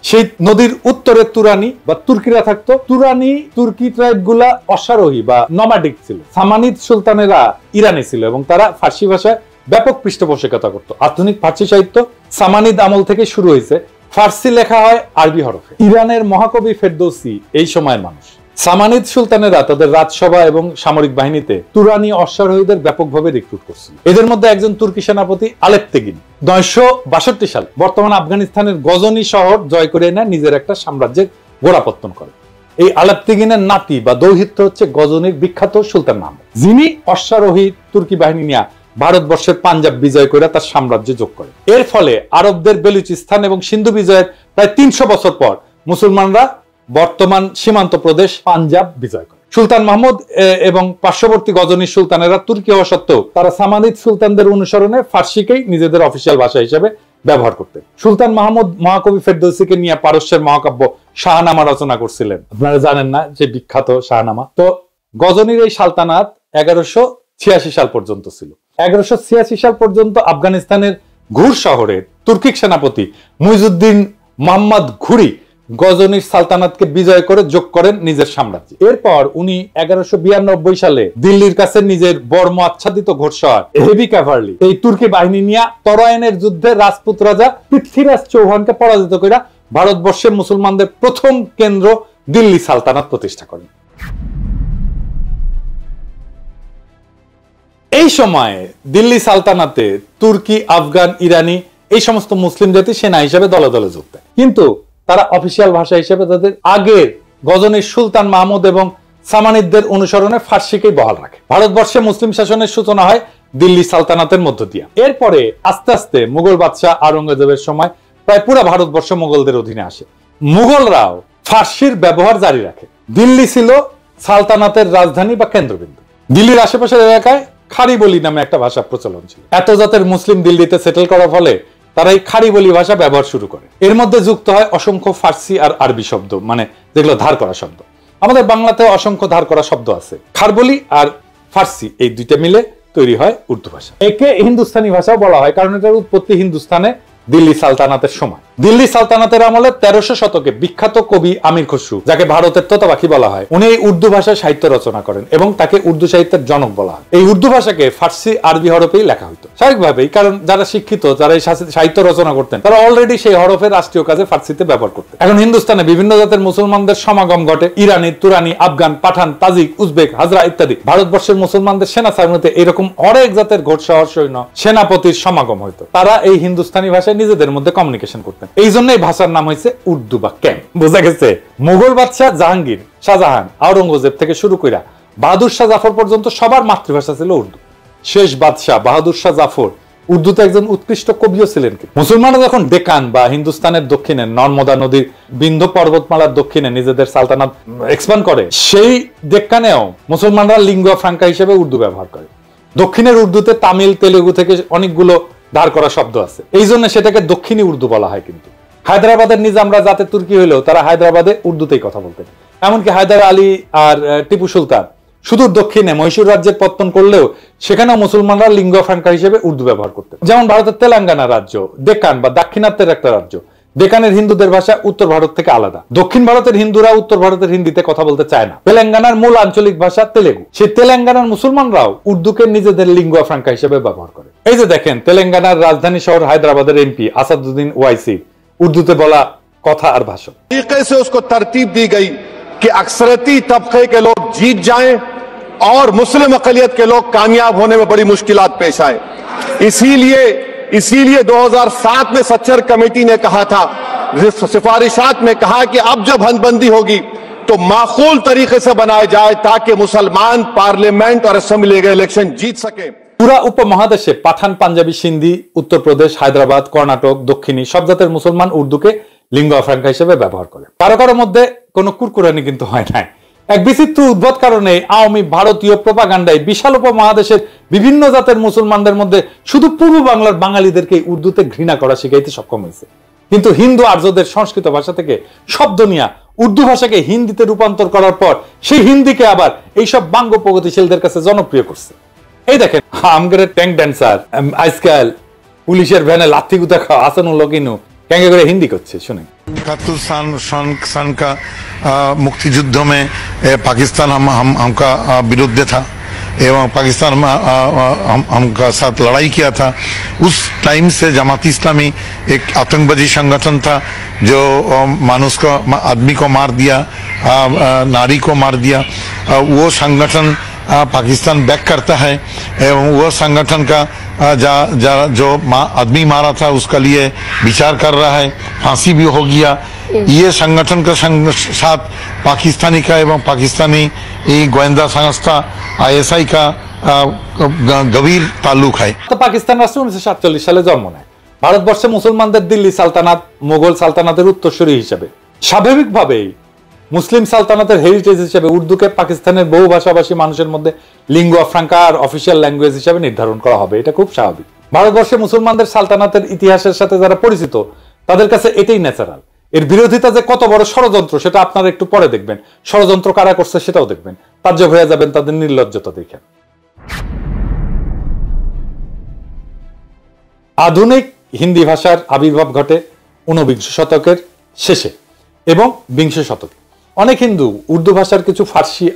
সেই নদীর উত্তরে তুরানি বা তুর্কিরা থাকতো। তুরানি তুর্কি ট্রাইব গুলা অশ্বারোহী বা নমাডিক ছিল। সামানিদ সুলতানেরা ইরানি ছিল এবং তারা ফার্সি ভাষায় ব্যাপক পৃষ্ঠপোষকতা করত। আধুনিক ফার্সি সাহিত্য সামানিদ আমল থেকে শুরু হয়েছে। ফার্সি লেখা হয় আরবি হরফে। ইরানের মহাকবি ফেরদৌসি এই সময়ের মানুষ। সামানিদ সুলতানেরা তাদের রাজসভা এবং সামরিক বাহিনীতে তুরানি অশ্বারোহীদের ব্যাপকভাবে রিক্রুট করছিল। এদের মধ্যে একজন তুর্কি সেনাপতি আলেপ্তেগিন 962 সাল বর্তমান আফগানিস্তানের গজনি শহর জয় করে এনে নিজের একটা সাম্রাজ্যের গোড়াপত্তন করে। এই আলেপ্তেগিনের নাতি বা দৌহিত্র হচ্ছে গজনির বিখ্যাত সুলতান মাহমুদ, যিনি অশ্বারোহী তুর্কি বাহিনী নিয়ে ভারতবর্ষের পাঞ্জাব বিজয় করে তার সাম্রাজ্য যোগ করে। এর ফলে আরবদের বেলুচিস্তান এবং সিন্ধু বিজয়ের প্রায় 300 বছর পর মুসলমানরা বর্তমান সীমান্ত প্রদেশ পাঞ্জাব বিজয় করে। সুলতান মাহমুদ এবং পার্শ্ববর্তী গজনী সুলতানেরা তুর্কি হওয়া সত্ত্বেও তারা সামানিদ সুলতানদের অনুসরণে ফার্সিকেই নিজেদের অফিসিয়াল ভাষা হিসেবে ব্যবহার করতেন। সুলতান মাহমুদ মহাকবি ফেরদৌসিকে নিয়ে পারস্যের মহাকাব্য শাহনামা রচনা করছিলেন। আপনারা জানেন না যে বিখ্যাত শাহনামা? তো গজনীর এই সালতানাত 1186 সাল পর্যন্ত ছিল। 1186 সাল পর্যন্ত আফগানিস্তানের ঘুর শহরে তুর্কিক সেনাপতি মুইজুদ্দিন মোহাম্মদ ঘুরি গজনির সালতানাতকে বিজয় করে যোগ করেন নিজের সাম্রাজ্যে। এরপর উনি 1192 সালে দিল্লির কাছে নিজের বর্ম আচ্ছাদিত ঘোড়সওয়ার হেভি ক্যাভারলি এই তুর্কি বাহিনী নিয়ে তরাইনের যুদ্ধে রাজপুত রাজা পৃথ্বীরাজ চৌহানকে পরাজিত করে ভারতবর্ষের মুসলমানদের প্রথম কেন্দ্র দিল্লি সালতানাত প্রতিষ্ঠা করেন। এই সময়ে দিল্লি সালতানাতে তুর্কি, আফগান, ইরানি এই সমস্ত মুসলিম জাতি সেনা হিসেবে দলে দলে যোগ দেয়, কিন্তু তারা অফিসিয়াল ভাষা হিসেবে তাদের আগের গজনীর সুলতান মাহমুদ এবং সামানিদদের অনুসরণে ফার্সিকেই বহাল রাখে। ভারতবর্ষে মুসলিম শাসনের সূচনা হয় দিল্লি সালতানাতের মধ্য দিয়ে। এরপরে আস্তে আস্তে মুঘল বাদশাহ আওরঙ্গজেবের সময় প্রায় পুরো ভারতবর্ষ মুঘলদের অধীনে আসে। মুঘলরাও ফার্সির ব্যবহার জারি রাখে। দিল্লি ছিল সালতানাতের রাজধানী বা কেন্দ্রবিন্দু। দিল্লির আশেপাশের এলাকায় খারি বলি নামে একটা ভাষা প্রচলন ছিল। এত জাতের মুসলিম দিল্লিতে সেটেল করার ফলে তারা এই খারি বলি ভাষা ব্যবহার শুরু করে। এর মধ্যে যুক্ত হয় অসংখ্য ফার্সি আর আরবি শব্দ, মানে যেগুলো ধার করা শব্দ। আমাদের বাংলাতে অসংখ্য ধার করা শব্দ আছে। খারবলি আর ফার্সি এই দুইটা মিলে তৈরি হয় উর্দু ভাষা। একে হিন্দুস্তানি ভাষাও বলা হয়, কারণ এটার উৎপত্তি হিন্দুস্তানে দিল্লি সালতানাতের সময়। দিল্লি সালতানাতের আমলে 1300 শতকে বিখ্যাত কবি আমির খসরু, যাকে ভারতের তোতাপাখি বলা হয়, উনি এই উর্দু ভাষায় সাহিত্য রচনা করেন এবং তাকে উর্দু সাহিত্যের জনক বলা হয়। এই উর্দু ভাষাকে ফার্সি আরবি হরফেই লেখা হতো স্বাভাবিকভাবেই, কারণ যারা শিক্ষিত, যারা এই সাহিত্য রচনা করতেন, তারা অলরেডি সেই হরফের রাষ্ট্রীয় কাজে ফার্সিতে ব্যবহার করতেন। এখন হিন্দুস্তানে বিভিন্ন জাতের মুসলমানদের সমাগম ঘটে। ইরানি, তুরানি, আফগান, পাঠান, তাজিক, উজবেক, হাজরা ইত্যাদি। ভারতবর্ষের মুসলমানদের সেনা সামরিতে এরকম অনেক জাতের ঘোড়সওয়ার সৈন্য সেনাপতির সমাগম হইতো। তারা এই হিন্দুস্তানি ভাষায় নিজেদের মধ্যে কমিউনিকেশন করতেন। এই জন্য এই ভাষার নাম হয়েছে উর্দু বা ক্যাম্প। বোঝা গেছে? মুঘল বাদশাহ জাহাঙ্গীর, শাহজাহান, আওরঙ্গজেব থেকে শুরু করে বাহাদুর শাহ জাফর পর্যন্ত সবার মাতৃভাষা ছিল উর্দু। শেষ বাদশাহ বাহাদুর শাহ জাফর উর্দুতে একজন উৎকৃষ্ট কবিও ছিলেন। মুসলমানরা যখন ডেকান বা হিন্দুস্তানের দক্ষিণে নর্মদা নদীর বিন্ধ্য পর্বতমালার দক্ষিণে নিজেদের সালতানাত এক্সপ্যান্ড করে, সেই ডেক্কানেও মুসলমানরা লিঙ্গুয়া ফ্রাঙ্কা হিসেবে উর্দু ব্যবহার করে। দক্ষিণের উর্দুতে তামিল, তেলেগু থেকে অনেকগুলো ধার করা শব্দ আছে, এই জন্য সেটাকে দক্ষিণী উর্দু বলা হয়। কিন্তু হায়দ্রাবাদের নিজামরা যাতে তুর্কি হইলেও তারা হায়দ্রাবাদে উর্দুতেই কথা বলতেন। এমনকি হায়দার আলী আর টিপু সুলতান সুদূর দক্ষিণে মহীশূর রাজ্যের পত্তন করলেও সেখানেও মুসলমানরা লিঙ্গুয়া ফ্রাঙ্কা হিসেবে উর্দু ব্যবহার করতেন। যেমন ভারতের তেলেঙ্গানা রাজ্য ডেকান বা দাক্ষিণাত্যের একটা রাজ্য। ডেকানের হিন্দুদের ভাষা উত্তর ভারত থেকে আলাদা। দক্ষিণ ভারতের হিন্দুরা উত্তর ভারতের হিন্দিতে কথা বলতে চায় না। তেলেঙ্গানার মূল আঞ্চলিক ভাষা তেলেগু। সেই তেলেঙ্গানার মুসলমানরাও উর্দুকে নিজেদের লিঙ্গুয়া ফ্রাঙ্কা হিসেবে ব্যবহার করে। এই যে দেখেন, তেলেঙ্গানার রাজধানী শহর হায়দ্রাবাদের এমপি আসাদুদ্দিন ওয়াইসি উর্দুতে বলা কথা আর ভাষণ। तरीके से उसको तरतीब दी गई कि अक्सरती तबके के लोग जीत जाएं और मुस्लिम अकलियत के लोग कामयाब होने में बड़ी मुश्किलात पेश आए। इसीलिए 2007 में सच्चर कमेटी ने कहा था, सिफारिशात में कहा कि अब जब हदबंदी होगी तो माकूल तरीके से बनाए जाए ताकि मुसलमान पार्लियामेंट और असेंबली के इलेक्शन जीत सके। পুরা উপমহাদেশে পাঠান, পাঞ্জাবি, সিন্ধি, উত্তরপ্রদেশ, হায়দ্রাবাদ, কর্ণাটক, দক্ষিণী সব জাতের মুসলমান উর্দুকে লিঙ্গুয়া ফ্রাঙ্কা হিসেবে ব্যবহার করে। কারো কারো মধ্যে কোনো কুরকুরানি কিন্তু হয় নাই। এক বিচিত্র উদ্ভট কারণে আওয়ামী ভারতীয় প্রোপাগান্ডায় বিশাল উপমহাদেশের বিভিন্ন জাতের মুসলমানদের মধ্যে শুধু পূর্ব বাংলার বাঙালিদেরকে উর্দুতে ঘৃণা করা শিখাইতে সক্ষম হয়েছে। কিন্তু হিন্দু আর্যদের সংস্কৃত ভাষা থেকে শব্দ নিয়ে উর্দু ভাষাকে হিন্দিতে রূপান্তর করার পর সেই হিন্দিকে আবার এইসব বাঙ্গ প্রগতিশীলদের কাছে জনপ্রিয় করছে। এই দেখেন আমগের ট্যাঙ্ক ড্যান্সার আজকাল পুলিশের ভ্যানে লাথি গুতা খাওয়া আসানুল লকিনু ক্যাঙ্গে করে হিন্দি করছে, শুনেন। 71 सन का मुक्ति युद्ध में पाकिस्तान हमका विरुद्ध था एवं पाकिस्तान हमका साथ लड़ाई किया था। उस टाइम से जमात इस्लामी एक आतंकवादी संगठन था जो मानुष को, आदमी को मार दिया, नारी को मार दिया। वो संगठन पाकिस्तान बैक करता है एवं वो संगठन का जो आदमी मारा था उसका लिए विचार कर रहा है, फांसी भी हो गया। ये संगठन का साथ पाकिस्तानी का एवं पाकिस्तानी गोয়েন্দা संस्था ISI का गভীর ताल्लुक है। তো পাকিস্তান রাষ্ট্র 1947 সালে জন্ম নেয়। ভারতবর্ষে মুসলমানদের দিল্লি সালতানাত মোগল সালতানাতের উত্তরসূরি হিসেবে। স্বাভাবিকভাবেই মুসলিম সালতানাতের হেরিটেজ হিসেবে উর্দুকে পাকিস্তানের বহু ভাষাভাষী মানুষের মধ্যে লিঙ্গুয়া ফ্রাঙ্কা আর অফিসিয়াল ল্যাঙ্গুয়েজ হিসেবে নির্ধারণ করা হবে, এটা খুব স্বাভাবিক। ভারতবর্ষে মুসলমানদের সালতানাতের ইতিহাসের সাথে যারা পরিচিত তাদের কাছে এটাই ন্যাচারাল। এর বিরোধিতা যে কত বড় ষড়যন্ত্র সেটা আপনারা একটু পরে দেখবেন, ষড়যন্ত্র কারা করছে সেটাও দেখবেন, তাজ্জব হয়ে যাবেন তাদের নির্লজ্জতা দেখে। আধুনিক হিন্দি ভাষার আবির্ভাব ঘটে 19 শতকের শেষে এবং 20 শতকে। অনেক হিন্দু উর্দু ভাষার কিছু ফার্সি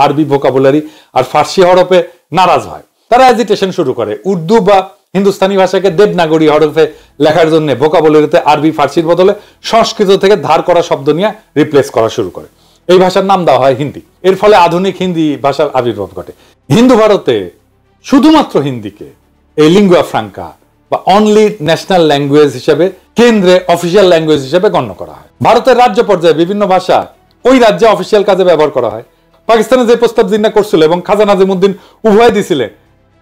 আরবি ভোকাবুলারি আর ফার্সি হরফে নারাজ হয়। তারা এজিটেশন শুরু করে, উর্দু বা হিন্দুস্তানি ভাষাকে দেবনাগরী হরফে লেখার জন্য ভোকাবুলারিতে আরবি ফার্সির বদলে সংস্কৃত থেকে ধার করা শব্দ নিয়ে রিপ্লেস করা শুরু করে। এই ভাষার নাম দেওয়া হয় হিন্দি। এর ফলে আধুনিক হিন্দি ভাষার আবির্ভাব ঘটে। হিন্দু ভারতে শুধুমাত্র হিন্দিকে এই লিঙ্গুয়া ফ্রাঙ্কা বা অনলি ন্যাশনাল ল্যাঙ্গুয়েজ হিসেবে কেন্দ্রে অফিসিয়াল ল্যাঙ্গুয়েজ হিসেবে গণ্য করা হয়। ভারতের রাজ্য পর্যায়ে বিভিন্ন ভাষা ওই রাজ্যে অফিসিয়াল কাজে ব্যবহার করা হয়। পাকিস্তানে যে প্রস্তাব জিন্না করছিল এবং খাজা নাজিমুদ্দিন উভয় দিছিলেন,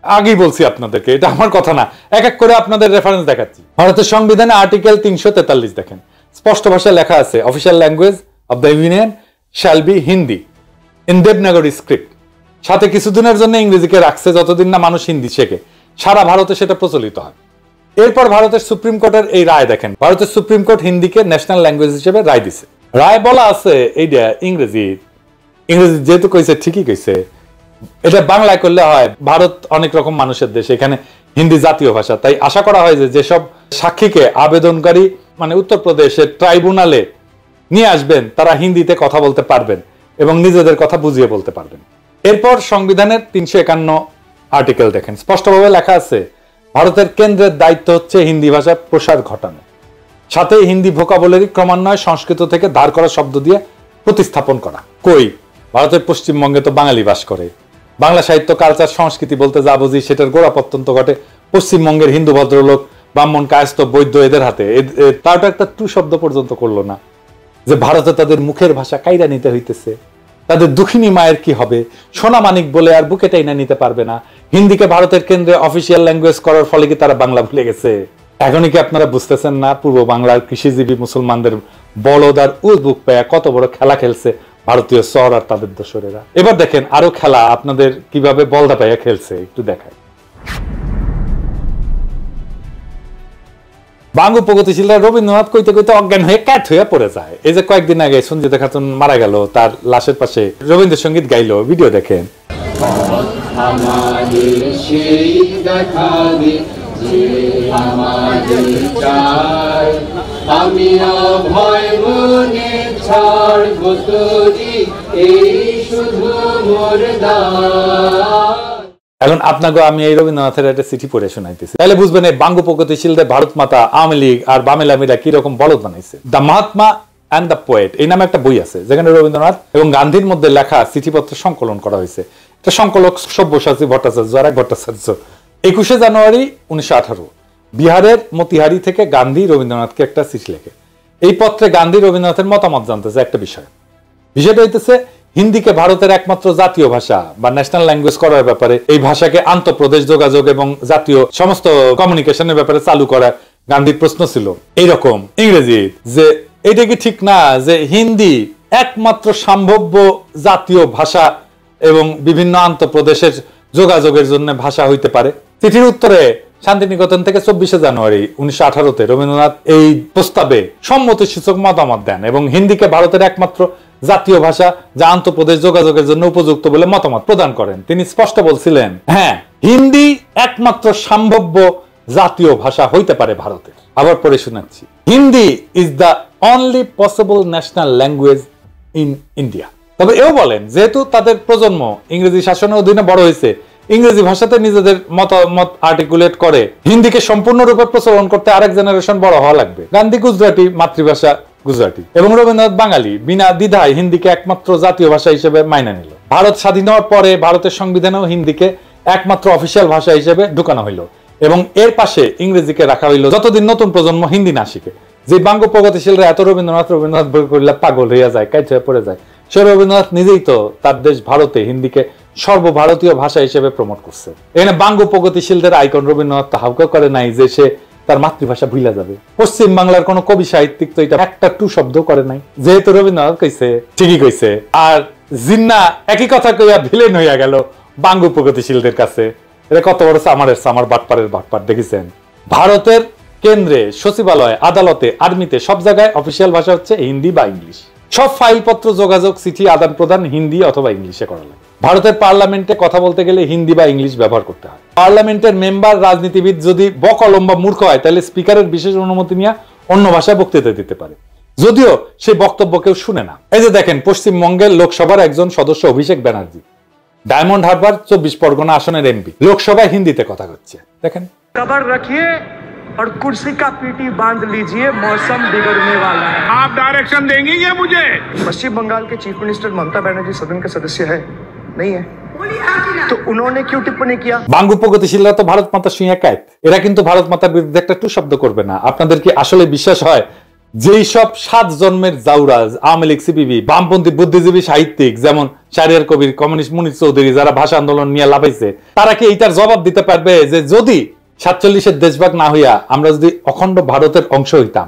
আগেই বলছি আপনাদেরকে, এটা আমার কথা না, এক এক করে আপনাদের রেফারেন্স দেখাচ্ছি। ভারতের সংবিধানে আর্টিকেল 343 দেখেন, স্পষ্ট ভাষায় লেখা আছে official language of the union shall be Hindi in Devanagari script. সাথে কিছুদিনের জন্য ইংরেজিকে রাখছে যতদিন না মানুষ হিন্দি শেখে। সারা ভারতে সেটা প্রচলিত হয়। এরপর ভারতের সুপ্রিম কোর্টের এই রায় দেখেন, ভারতের সুপ্রিম কোর্ট হিন্দিকে ন্যাশনাল ল্যাঙ্গুয়েজ হিসেবে রায় দিছে। রায় বলা আছে এইটা ইংরেজি যেহেতু কইছে ঠিকই কইছে, এটা বাংলায় করলে হয়। ভারত অনেক রকম মানুষের দেশ, এখানে হিন্দি জাতীয় ভাষা। তাই আশা করা হয় যে যেসব সাক্ষীকে আবেদনকারী মানে উত্তরপ্রদেশের ট্রাইব্যুনালে নিয়ে আসবেন তারা হিন্দিতে কথা বলতে পারবেন এবং নিজেদের কথা বুঝিয়ে বলতে পারবেন। এরপর সংবিধানের 351 আর্টিকেল দেখেন, স্পষ্টভাবে লেখা আছে ভারতের কেন্দ্রের দায়িত্ব হচ্ছে হিন্দি ভাষার প্রসার ঘটানো, সাথে হিন্দি ভোকাবুলারি ক্রমান্বয়ে সংস্কৃত থেকে ধার করা শব্দ দিয়ে প্রতিস্থাপন করা। কই, ভারতের পশ্চিমবঙ্গে তো বাঙালি বাস করে। বাংলা সাহিত্য, কালচার, সংস্কৃতি বলতে যা বুঝি সেটার গোড়াপত্যন্ত ঘটে পশ্চিমবঙ্গের হিন্দু ভদ্রলোক, ব্রাহ্মণ, কায়স্থ, বৈদ্য এদের হাতে। তারটা একটা টু শব্দ পর্যন্ত করলো না যে ভারতে তাদের মুখের ভাষা কাইরা নিতে হইতেছে। তাদের দুঃখিনী মায়ের কি হবে, সোনা মানিক বলে আর বুকে টাইনা নিতে পারবে না। হিন্দিকে ভারতের কেন্দ্রে অফিসিয়াল ল্যাঙ্গুয়েজ করার ফলে কি তারা বাংলা ভুলে গেছে? এখনই কি আপনারা বুঝতেছেন না পূর্ব বাংলার কৃষিজীবী মুসলমানদের বলদ আর উজবুক পেয়া কত বড় খেলা খেলছে ভারতীয় শহর আর তাদের দোসরেরা? এবার দেখেন আরো খেলা আপনাদের কিভাবে বলদা পাইয়া খেলছে, একটু দেখায়। বাঙ্গু প্রগতিশীলরা রবীন্দ্রনাথ কইতে কইতে অজ্ঞান হয়ে ক্যাট হয়ে পড়ে যায়। এই যে কয়েকদিন আগে সঞ্জিতা খাতুন মারা গেল, তার লাশের পাশে রবীন্দ্রসঙ্গীত গাইলো, ভিডিও দেখেন। আমি অভয় মনে ছাড়ব তোরি এই শুধু মোর দান। এখন আপনাকে আমি এই রবীন্দ্রনাথের একটা চিঠি পড়ে শোনাইতেছি, তাহলে বুঝবেন এই বাঙ্গু প্রগতিশীলদের ভারত মাতা, আওয়ামী লীগ আর বামেলামিরা কিরকম বলদ বানাইছে। The Mahatma and the poet এই নামে একটা বই আছে যেখানে রবীন্দ্রনাথ এবং গান্ধীর মধ্যে লেখা চিঠিপত্র সংকলন করা হয়েছে। এটা সংকলক সব্যসাচী ভট্টাচার্য আর এক ভট্টাচার্য। 21 জানুয়ারি 1918 বিহারের মতিহারি থেকে গান্ধী রবীন্দ্রনাথকে একটা চিঠি লেখে। এই পত্রে গান্ধী রবীন্দ্রনাথের মতামত জানতে চায় একটা বিষয়। বিষয়টা হইতেছে হিন্দিকে ভারতের একমাত্র জাতীয় ভাষা বা ন্যাশনাল ল্যাঙ্গুয়েজ করার ব্যাপারে, এই ভাষাকে আন্তঃপ্রদেশ যোগাযোগ এবং জাতীয় সমস্ত কমিউনিকেশনের ব্যাপারে চালু করা গান্ধীর প্রশ্ন ছিল এইরকম ইংরেজি, যে এটা কি ঠিক না যে হিন্দি একমাত্র সম্ভাব্য জাতীয় ভাষা এবং বিভিন্ন আন্তঃপ্রদেশের যোগাযোগের জন্য ভাষা হইতে পারে। চিঠির উত্তরে শান্তিনিকেতন থেকে 24শে জানুয়ারি 1918-তে রবীন্দ্রনাথ এই প্রস্তাবে সম্মতিসূচক মতামত দেন এবং হিন্দিকে ভারতের একমাত্র জাতীয় ভাষা যা আন্তঃপ্রদেশ যোগাযোগের জন্য উপযুক্ত বলে মতামত প্রদান করেন। তিনি স্পষ্ট বলছিলেন, হ্যাঁ, হিন্দি একমাত্র সম্ভাব্য জাতীয় ভাষা হইতে পারে ভারতের। আবার পড়ে শোনাচ্ছি, Hindi is the only possible national language in India. তবে এও বলেন, যেহেতু তাদের প্রজন্ম ইংরেজি শাসনের অধীনে বড় হয়েছে, ইংরেজি ভাষাতে নিজেদের মতামত আর্টিকুলেট করে হিন্দিকে সম্পূর্ণরূপে প্রচলন করতে আরেক জেনারেশন বড় হওয়া লাগবে। গান্ধী গুজরাটি, মাতৃভাষা গুজরাটি, এবং রবীন্দ্রনাথ বাঙালি, বিনা দ্বিধায় হিন্দিকে একমাত্র জাতীয় ভাষা হিসেবে মাইনে নিল। ভারত স্বাধীন হওয়ার পরে ভারতের সংবিধানেও হিন্দিকে একমাত্র অফিসিয়াল ভাষা হিসেবে ঢুকানো হইল এবং এর পাশে ইংরেজিকে রাখা হইল যতদিন নতুন প্রজন্ম হিন্দি না শিখে। যে বাঙ্গ প্রগতিশীলরা এত রবীন্দ্রনাথ করলে পাগল হইয়া যায়, কাইট হয়ে পড়ে যায়, সে রবীন্দ্রনাথ নিজেই তো তার দেশ ভারতে হিন্দিকে সর্বভারতীয় ভাষা হিসেবে প্রমোট করছে। এখানে বাঙ্গ প্রগতিশীলদের আইকন রবীন্দ্রনাথ তাহাউকে করে নাই যে সে তার মাতৃভাষা ভুলা যাবে। পশ্চিম বাংলার কোন কবি সাহিত্যিক তো এটা একটা টু শব্দ করে নাই, যেহেতু রবীন্দ্রনাথ কইছে, ঠিকই কইছে। আর জিন্না একই কথা কইয়া ভিলেন হইয়া গেল বাঙ্গ প্রগতিশীলদের কাছে। এটা কত বড় সামার বাটপারের বাটপার দেখেছেন। ভারতের কেন্দ্রে, সচিবালয়, আদালতে, আর্মিতে সব জায়গায় অফিসিয়াল ভাষা হচ্ছে হিন্দি বা ইংলিশ। সব ফাইলপত্র, যোগাযোগ, চিঠি আদান প্রদান হিন্দি অথবা ইংলিশে করা লাগে। ভারতের পার্লামেন্টে কথা বলতে গেলে হিন্দি বা ইংলিশ ব্যবহার করতে হয়। পার্লামেন্টের মেম্বার, রাজনীতিবিদ যদি বকলম বা মূর্খ হয় তাহলে স্পিকারের বিশেষ অনুমতি নিয়ে অন্য ভাষায় বক্তৃতা দিতে পারে, যদিও সেই বক্তব্য কেউ শুনে না। এই যে দেখেন, পশ্চিমবঙ্গের লোকসভার একজন সদস্য অভিষেক ব্যানার্জি ডায়মন্ড হারবার 24 পরগনা আসনের এমপি, লোকসভায় হিন্দিতে কথা হচ্ছে। দেখেন, खबर रखिए और कुर्सी का पीटी बांध लीजिए, मौसम बिगड़ने वाला है। आप डायरेक्शन देंगी ये मुझे? पश्चिम बंगाल के चीफ मिनिस्टर ममता बनर्जी सदन के सदस्य है, नहीं है? तो उन्होंने क्यों टिप्पणी किया? বাঙ্গু প্রগতিশীলরা তো ভারত মাতা শুইয়া কায়েত, এরা কিন্তু ভারত মাতার বিরুদ্ধে একটা টু শব্দ করবে না। আপনাদের কি আসলে বিশ্বাস হয় যেই সব 7 জন্মের জাউরাজ, আওয়ামী লীগ, সিপিবি, বামপন্থী বুদ্ধিজীবী সাহিত্যিক যেমন শাহরিয়ার কবির, কমিউনিস্ট মুনির চৌধুরী, যারা ভাষা আন্দোলন নিয়ে লাফাইছে, তারা কি এইটার জবাব দিতে পারবে যে যদি 47-এর দেশভাগ না হইয়া আমরা যদি অখণ্ড ভারতের অংশ হইতাম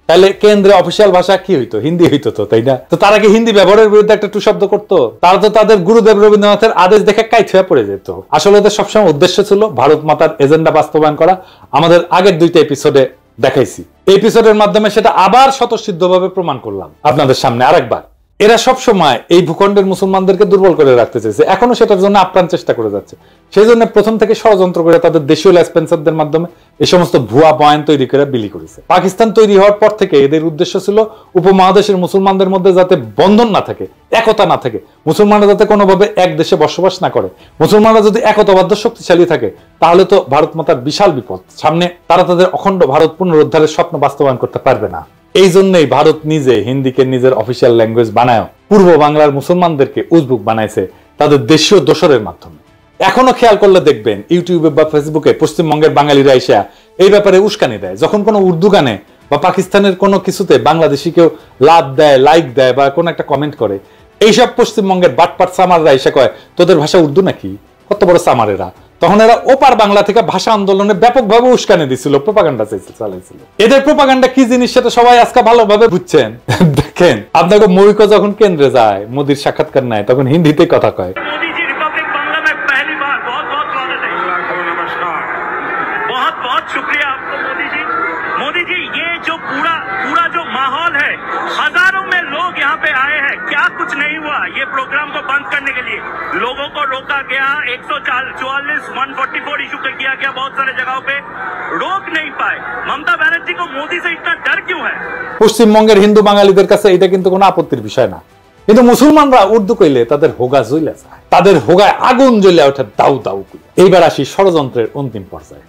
তাহলে কেন্দ্রে অফিসিয়াল ভাষা কি হইতো? হিন্দি হইতো তো, তাই না? তো তারা কি হিন্দি ব্যবহারের বিরুদ্ধে একটা টু শব্দ করতো? তারা তো তাদের গুরুদেব রবীন্দ্রনাথের আদেশ দেখে কাইট হয়ে পড়ে যেত। আসলে ওদের সবসময় উদ্দেশ্য ছিল ভারত মাতার এজেন্ডা বাস্তবায়ন করা। আমাদের আগের 2টা এপিসোডে দেখাইছি, এপিসোডের মাধ্যমে সেটা আবার স্বতঃসিদ্ধভাবে প্রমাণ করলাম আপনাদের সামনে আরেকবার। এরা সব সময় এই ভূখণ্ডের মুসলমানদেরকে দুর্বল করে রাখতে চাইছে, এখনো সেটার জন্য আপ্রাণ চেষ্টা করে যাচ্ছে। সেই জন্য প্রথম থেকে ষড়যন্ত্র করে তাদের দেশীয় লেসপেন্সারদের মাধ্যমে এই সমস্ত ভুয়া বয়ান তৈরি করে বিলি করেছে। পাকিস্তান তৈরি হওয়ার পর থেকে এদের উদ্দেশ্য ছিল উপমহাদেশের মুসলমানদের মধ্যে যাতে বন্ধন না থাকে, একতা না থাকে, মুসলমানরা যাতে কোনোভাবে এক দেশে বসবাস না করে। মুসলমানরা যদি একতাবদ্ধ শক্তিশালী থাকে তাহলে তো ভারত মাতার বিশাল বিপদ সামনে, তারা তাদের অখণ্ড ভারত পুনরুদ্ধারের স্বপ্ন বাস্তবায়ন করতে পারবে না। এই জন্যই ভারত নিজে হিন্দিকে নিজের অফিসিয়াল ল্যাঙ্গুয়েজ বানায় পূর্ব বাংলার মুসলমানদেরকে উজবুক বানাইছে তাদের দেশীয় দোসরের মাধ্যমে। এখনো খেয়াল করলে দেখবেন ইউটিউবে বা ফেসবুকে পশ্চিমবঙ্গের বাঙালিরা এসে এই ব্যাপারে উস্কানি দেয়। যখন কোনো উর্দু গানে বা পাকিস্তানের কোনো কিছুতে বাংলাদেশি কেউ লাভ দেয়, লাইক দেয় বা কোনো একটা কমেন্ট করে, এইসব পশ্চিমবঙ্গের বাটপাট সামাররা এসে কয় তোদের ভাষা উর্দু নাকি? কত বড় সামারেরা! তখন এরা ওপার বাংলা থেকে ভাষা আন্দোলনে ব্যাপকভাবে উস্কানি দিছিল, প্রোপাগান্ডা চালাইছিল। এদের প্রোপাগান্ডা কি জিনিস সেটা সবাই আজকে ভালোভাবে বুঝছেন। দেখেন, আপনাকে মৌলিক যখন কেন্দ্রে যায়, মোদির সাক্ষাৎকার নেয়, তখন হিন্দিতে কথা কয়। मोदी जी, ये जो पूरा जो माहौल है, हजारों में लोग यहाँ पे आए हैं, क्या कुछ नहीं हुआ? ये प्रोग्राम को बंद करने के लिए लोगों को रोका गया, 144, 144 इशू किया गया, बहुत सारे जगहों पे रोक नहीं पाए। ममता बनर्जी को मोदी से इतना डर क्यों है? পশ্চিমবঙ্গের হিন্দু বাঙালিদের কাছে এটা কিন্তু কোনো আপত্তির বিষয় না, কিন্তু মুসলমানরা উর্দু কইলে তাদের হোগা জ্বলে যায়, তাদের হোগায় আগুন জ্বলে ওঠে দাউ দাউ করে। এইবার আসি ষড়যন্ত্রের অন্তিম পর্যায়ে।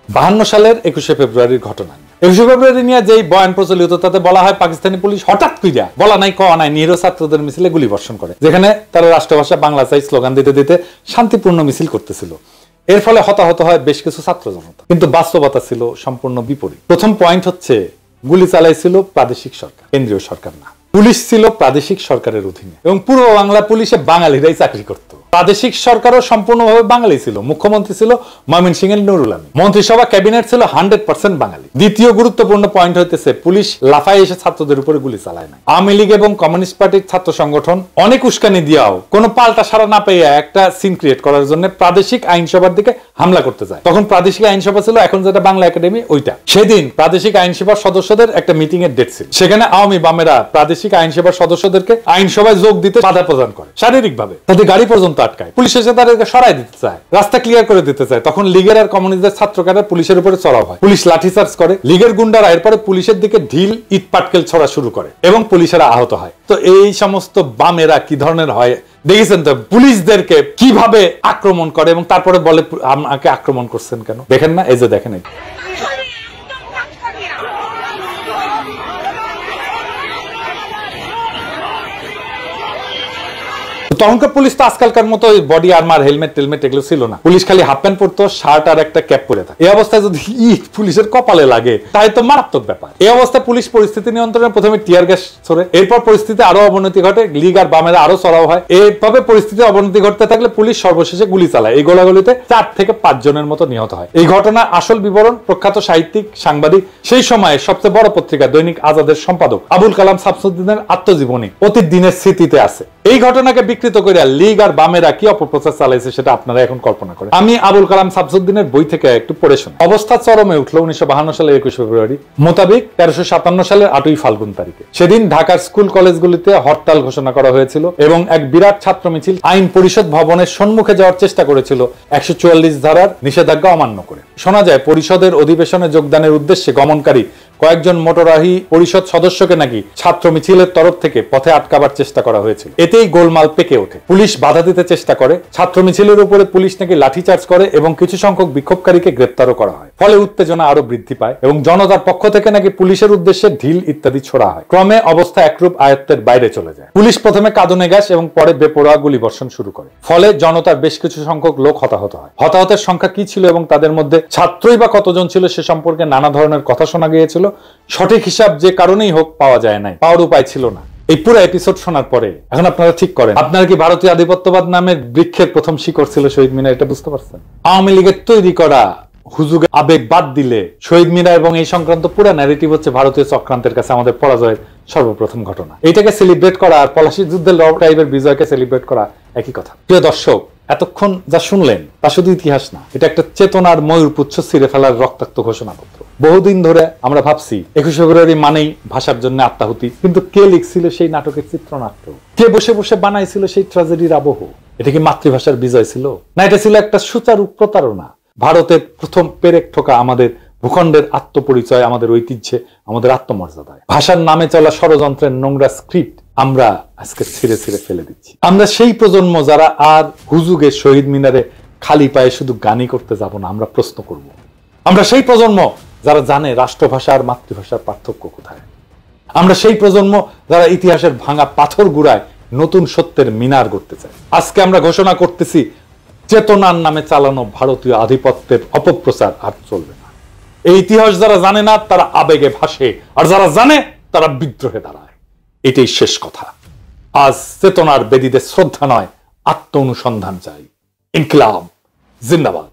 52 সালের 21শে ফেব্রুয়ারির ঘটনা। 21শে ফেব্রুয়ারি নিয়ে যেই বয়ান প্রচলিত তাতে বলা হয় পাকিস্তানি পুলিশ হঠাৎ কইরা বলা নাই কওয়া নাই নিরীহ ছাত্রদের মিছিলে গুলি বর্ষণ করে, যেখানে তারা রাষ্ট্রভাষা বাংলা চাই স্লোগান দিতে দিতে শান্তিপূর্ণ মিছিল করতেছিল। এর ফলে হতাহত হয় বেশ কিছু ছাত্র জনতা, কিন্তু বাস্তবতা ছিল সম্পূর্ণ বিপরীত। প্রথম পয়েন্ট হচ্ছে গুলি চালাইছিল প্রাদেশিক সরকার, কেন্দ্রীয় সরকার না। পুলিশ ছিল প্রাদেশিক সরকারের অধীনে এবং পূর্ব বাংলা পুলিশে বাঙালিরাই চাকরি করত। প্রাদেশিক সরকারও সম্পূর্ণভাবে বাঙালি ছিল। মুখ্যমন্ত্রী ছিল ময়মনসিংহের নুরুল আমিন, মন্ত্রিসভা ক্যাবিনেট ছিল 100% বাঙালি। দ্বিতীয় গুরুত্বপূর্ণ পয়েন্ট হইতেছে পুলিশ লাফায় এসে ছাত্রদের উপরে গুলি চালায় না। আওয়ামী লীগ এবং কমিউনিস্ট পার্টির ছাত্র সংগঠন অনেক উস্কানি দিয়াও কোনো পাল্টা সারা না পেয়ে একটা সিন ক্রিয়েট করার জন্য প্রাদেশিক আইনসভার দিকে হামলা করতে যায়। তখন প্রাদেশিক আইনসভা ছিল এখন যেটা বাংলা একাডেমি, ওইটা। সেদিন প্রাদেশিক আইনসভার সদস্যদের একটা মিটিং এর ডেট ছিল। সেখানে আওয়ামী বামেরা প্রাদেশিক আইনসভার সদস্যদেরকে আইনসভায় যোগ দিতে বাধা প্রদান করে শারীরিকভাবে, তাদের গাড়ি পর্যন্ত আটকায়। পুলিশ এসে তাদেরকে সরাই দিতে চায়, রাস্তা ক্লিয়ার করে দিতে চায়। তখন লীগের আর কমিউনিস্টদের ছাত্রকারা পুলিশের উপরে চড়াও হয়, পুলিশ লাঠিচার্জ করে। লীগের গুন্ডারা এরপরে পুলিশের দিকে ঢিল ইট পাটকেল ছড়া শুরু করে এবং পুলিশেরা আহত হয়। তো এই সমস্ত বামেরা কি ধরনের হয় দেখেছেন তো, পুলিশদেরকে কিভাবে আক্রমণ করে এবং তারপরে বলে আমাকে আক্রমণ করছেন কেন, দেখেন না? এই যে দেখেন, তখনকার পুলিশ তো আজকালকার মতো বডি আর্মার হেলমেট টেলমেট এগুলো ছিল না। পুলিশ খালি হাফ প্যান্ট পরতো, শার্ট আর একটা ক্যাপ পরে থাকে। এই অবস্থায় যদি ইট পুলিশের কপালে লাগে তাই তো মারাত্মক ব্যাপার। এই অবস্থায় পুলিশ পরিস্থিতি নিয়ন্ত্রণে প্রথমে টিয়ার গ্যাস ছোড়ে, এরপর পরিস্থিতি আরো অবনতি ঘটে, লীগ আর বামেরা আরো চড়াও হয়। এইভাবে পরিস্থিতির অবনতি ঘটতে থাকলে পুলিশ সর্বশেষে গুলি চালায়। এই গোলাগুলিতে 4 থেকে 5 জনের মতো নিহত হয়। এই ঘটনার আসল বিবরণ প্রখ্যাত সাহিত্যিক, সাংবাদিক, সেই সময় সবচেয়ে বড় পত্রিকা দৈনিক আজাদের সম্পাদক আবুল কালাম শামসুদ্দিনের আত্মজীবনী অতীত দিনের স্মৃতিতে আছে। এই ঘটনাকে বিকৃত করে লীগ আর বামেরা কি অপপ্রচার চালাইছে সেটা আপনারা এখন কল্পনা করেন। আমি আবুল কালাম শামসুদ্দিনের বই থেকে একটু পড়ে শুনি। অবস্থা চরমে উঠল 1952 সালের 21 ফেব্রুয়ারি মোতাবেক 1357 সালের 8ই ফাল্গুন তারিখে। সেদিন ঢাকার স্কুল কলেজগুলিতে হরতাল ঘোষণা করা হয়েছিল এবং এক বিরাট ছাত্র মিছিল আইন পরিষদ ভবনের সম্মুখে যাওয়ার চেষ্টা করেছিল 144 ধারার নিষেধাজ্ঞা অমান্য করে। শোনা যায় পরিষদের অধিবেশনে যোগদানের উদ্দেশ্যে গমনকারী কয়েকজন মোটরবাহী পরিষদ সদস্যকে নাকি ছাত্র মিছিলের তরফ থেকে পথে আটকাবার চেষ্টা করা হয়েছিল। এতেই গোলমাল পেকে ওঠে। পুলিশ বাধা দিতে চেষ্টা করে, ছাত্র মিছিলের উপরে পুলিশ নাকি লাঠিচার্জ করে এবং কিছু সংখ্যক বিক্ষোভকারীকে গ্রেপ্তারও করা হয়। ফলে উত্তেজনা আরো বৃদ্ধি পায় এবং জনতার পক্ষ থেকে নাকি পুলিশের উদ্দেশ্যে ঢিল ইত্যাদি ছোড়া হয়। ক্রমে অবস্থা একরূপ আয়ত্তের বাইরে চলে যায়। পুলিশ প্রথমে কাঁদুনে গ্যাস এবং পরে বেপরোয়া গুলি বর্ষণ শুরু করে। ফলে জনতার বেশ কিছু সংখ্যক লোক হতাহত হয়। হতাহতের সংখ্যা কি ছিল এবং তাদের মধ্যে ছাত্রই বা কতজন ছিল সে সম্পর্কে নানা ধরনের কথা শোনা গিয়েছিল। সঠিক হিসাব যে কারণেই হোক পাওয়া যায় নাই, পাওয়ার উপায় ছিল না। এই পুরো এপিসোড শোনার পরে এখন আপনারা ঠিক করেন, আপনারা কি ভারতীয় আধিপত্যবাদ নামের বৃক্ষের প্রথম শিকড় ছিল শহীদ মিনার, এটা বুঝতে পারছেন? আওয়ামী লীগের তৈরি করা হুজুগে আবেগ বাদ দিলে শহীদ মিনার এবং এই সংক্রান্ত পুরো ন্যারেটিভ হচ্ছে ভারতীয় চক্রান্তের কাছে আমাদের পরাজয়ের সর্বপ্রথম ঘটনা। এইটাকে সেলিব্রেট করা আর পলাশী যুদ্ধের লর্ড টাইপের বিজয়কে সেলিব্রেট করা একই কথা। প্রিয় দর্শক, এতক্ষণ যা শুনলেন তা শুধু ইতিহাস না, এটা একটা চেতনার ময়ূরপুচ্ছ ছিঁড়ে ফেলার রক্তাক্ত ঘোষণাপত্র। বহুদিন ধরে আমরা ভাবছি 21 ফেব্রুয়ারি মানেই ভাষার জন্য আত্মাহুতি, কিন্তু কে লিখছিল সেই নাটকের চিত্রনাট্য, কে বসে বসে বানাইছিল সেই ট্র্যাজেডির আবহ? এটা কি মাতৃভাষার বিজয় ছিল, না এটা ছিল একটা সুচারু প্রতারণা? ভারতের প্রথম পেরেক ঠোকা আমাদের ভূখণ্ডের আত্মপরিচয়, আমাদের ঐতিহ্যে, আমাদের আত্মমর্যাদায়। ভাষার নামে চলা ষড়যন্ত্রের নোংরা স্ক্রিপ্ট আমরা আজকে ছিঁড়ে ছিঁড়ে ফেলে দিচ্ছি। আমরা সেই প্রজন্ম যারা আর হুজুগে শহীদ মিনারে খালি পায়ে শুধু গানই করতে যাব না, আমরা প্রশ্ন করব। আমরা সেই প্রজন্ম যারা জানে রাষ্ট্রভাষা আর মাতৃভাষার পার্থক্য কোথায়। আমরা সেই প্রজন্ম যারা ইতিহাসের ভাঙা পাথর গুড়ায় নতুন সত্যের মিনার গড়তে চায়। আজকে আমরা ঘোষণা করতেছি, চেতনার নামে চালানো ভারতীয় আধিপত্যের অপপ্রচার আর চলবে না। এই ইতিহাস যারা জানে না তারা আবেগে ভাসে, আর যারা জানে তারা বিদ্রোহে দাঁড়ায়। এটাই শেষ কথা। আজ চেতনার বেদীতে শ্রদ্ধা নয়, আত্ম অনুসন্ধান চাই। ইনকিলাব জিন্দাবাদ।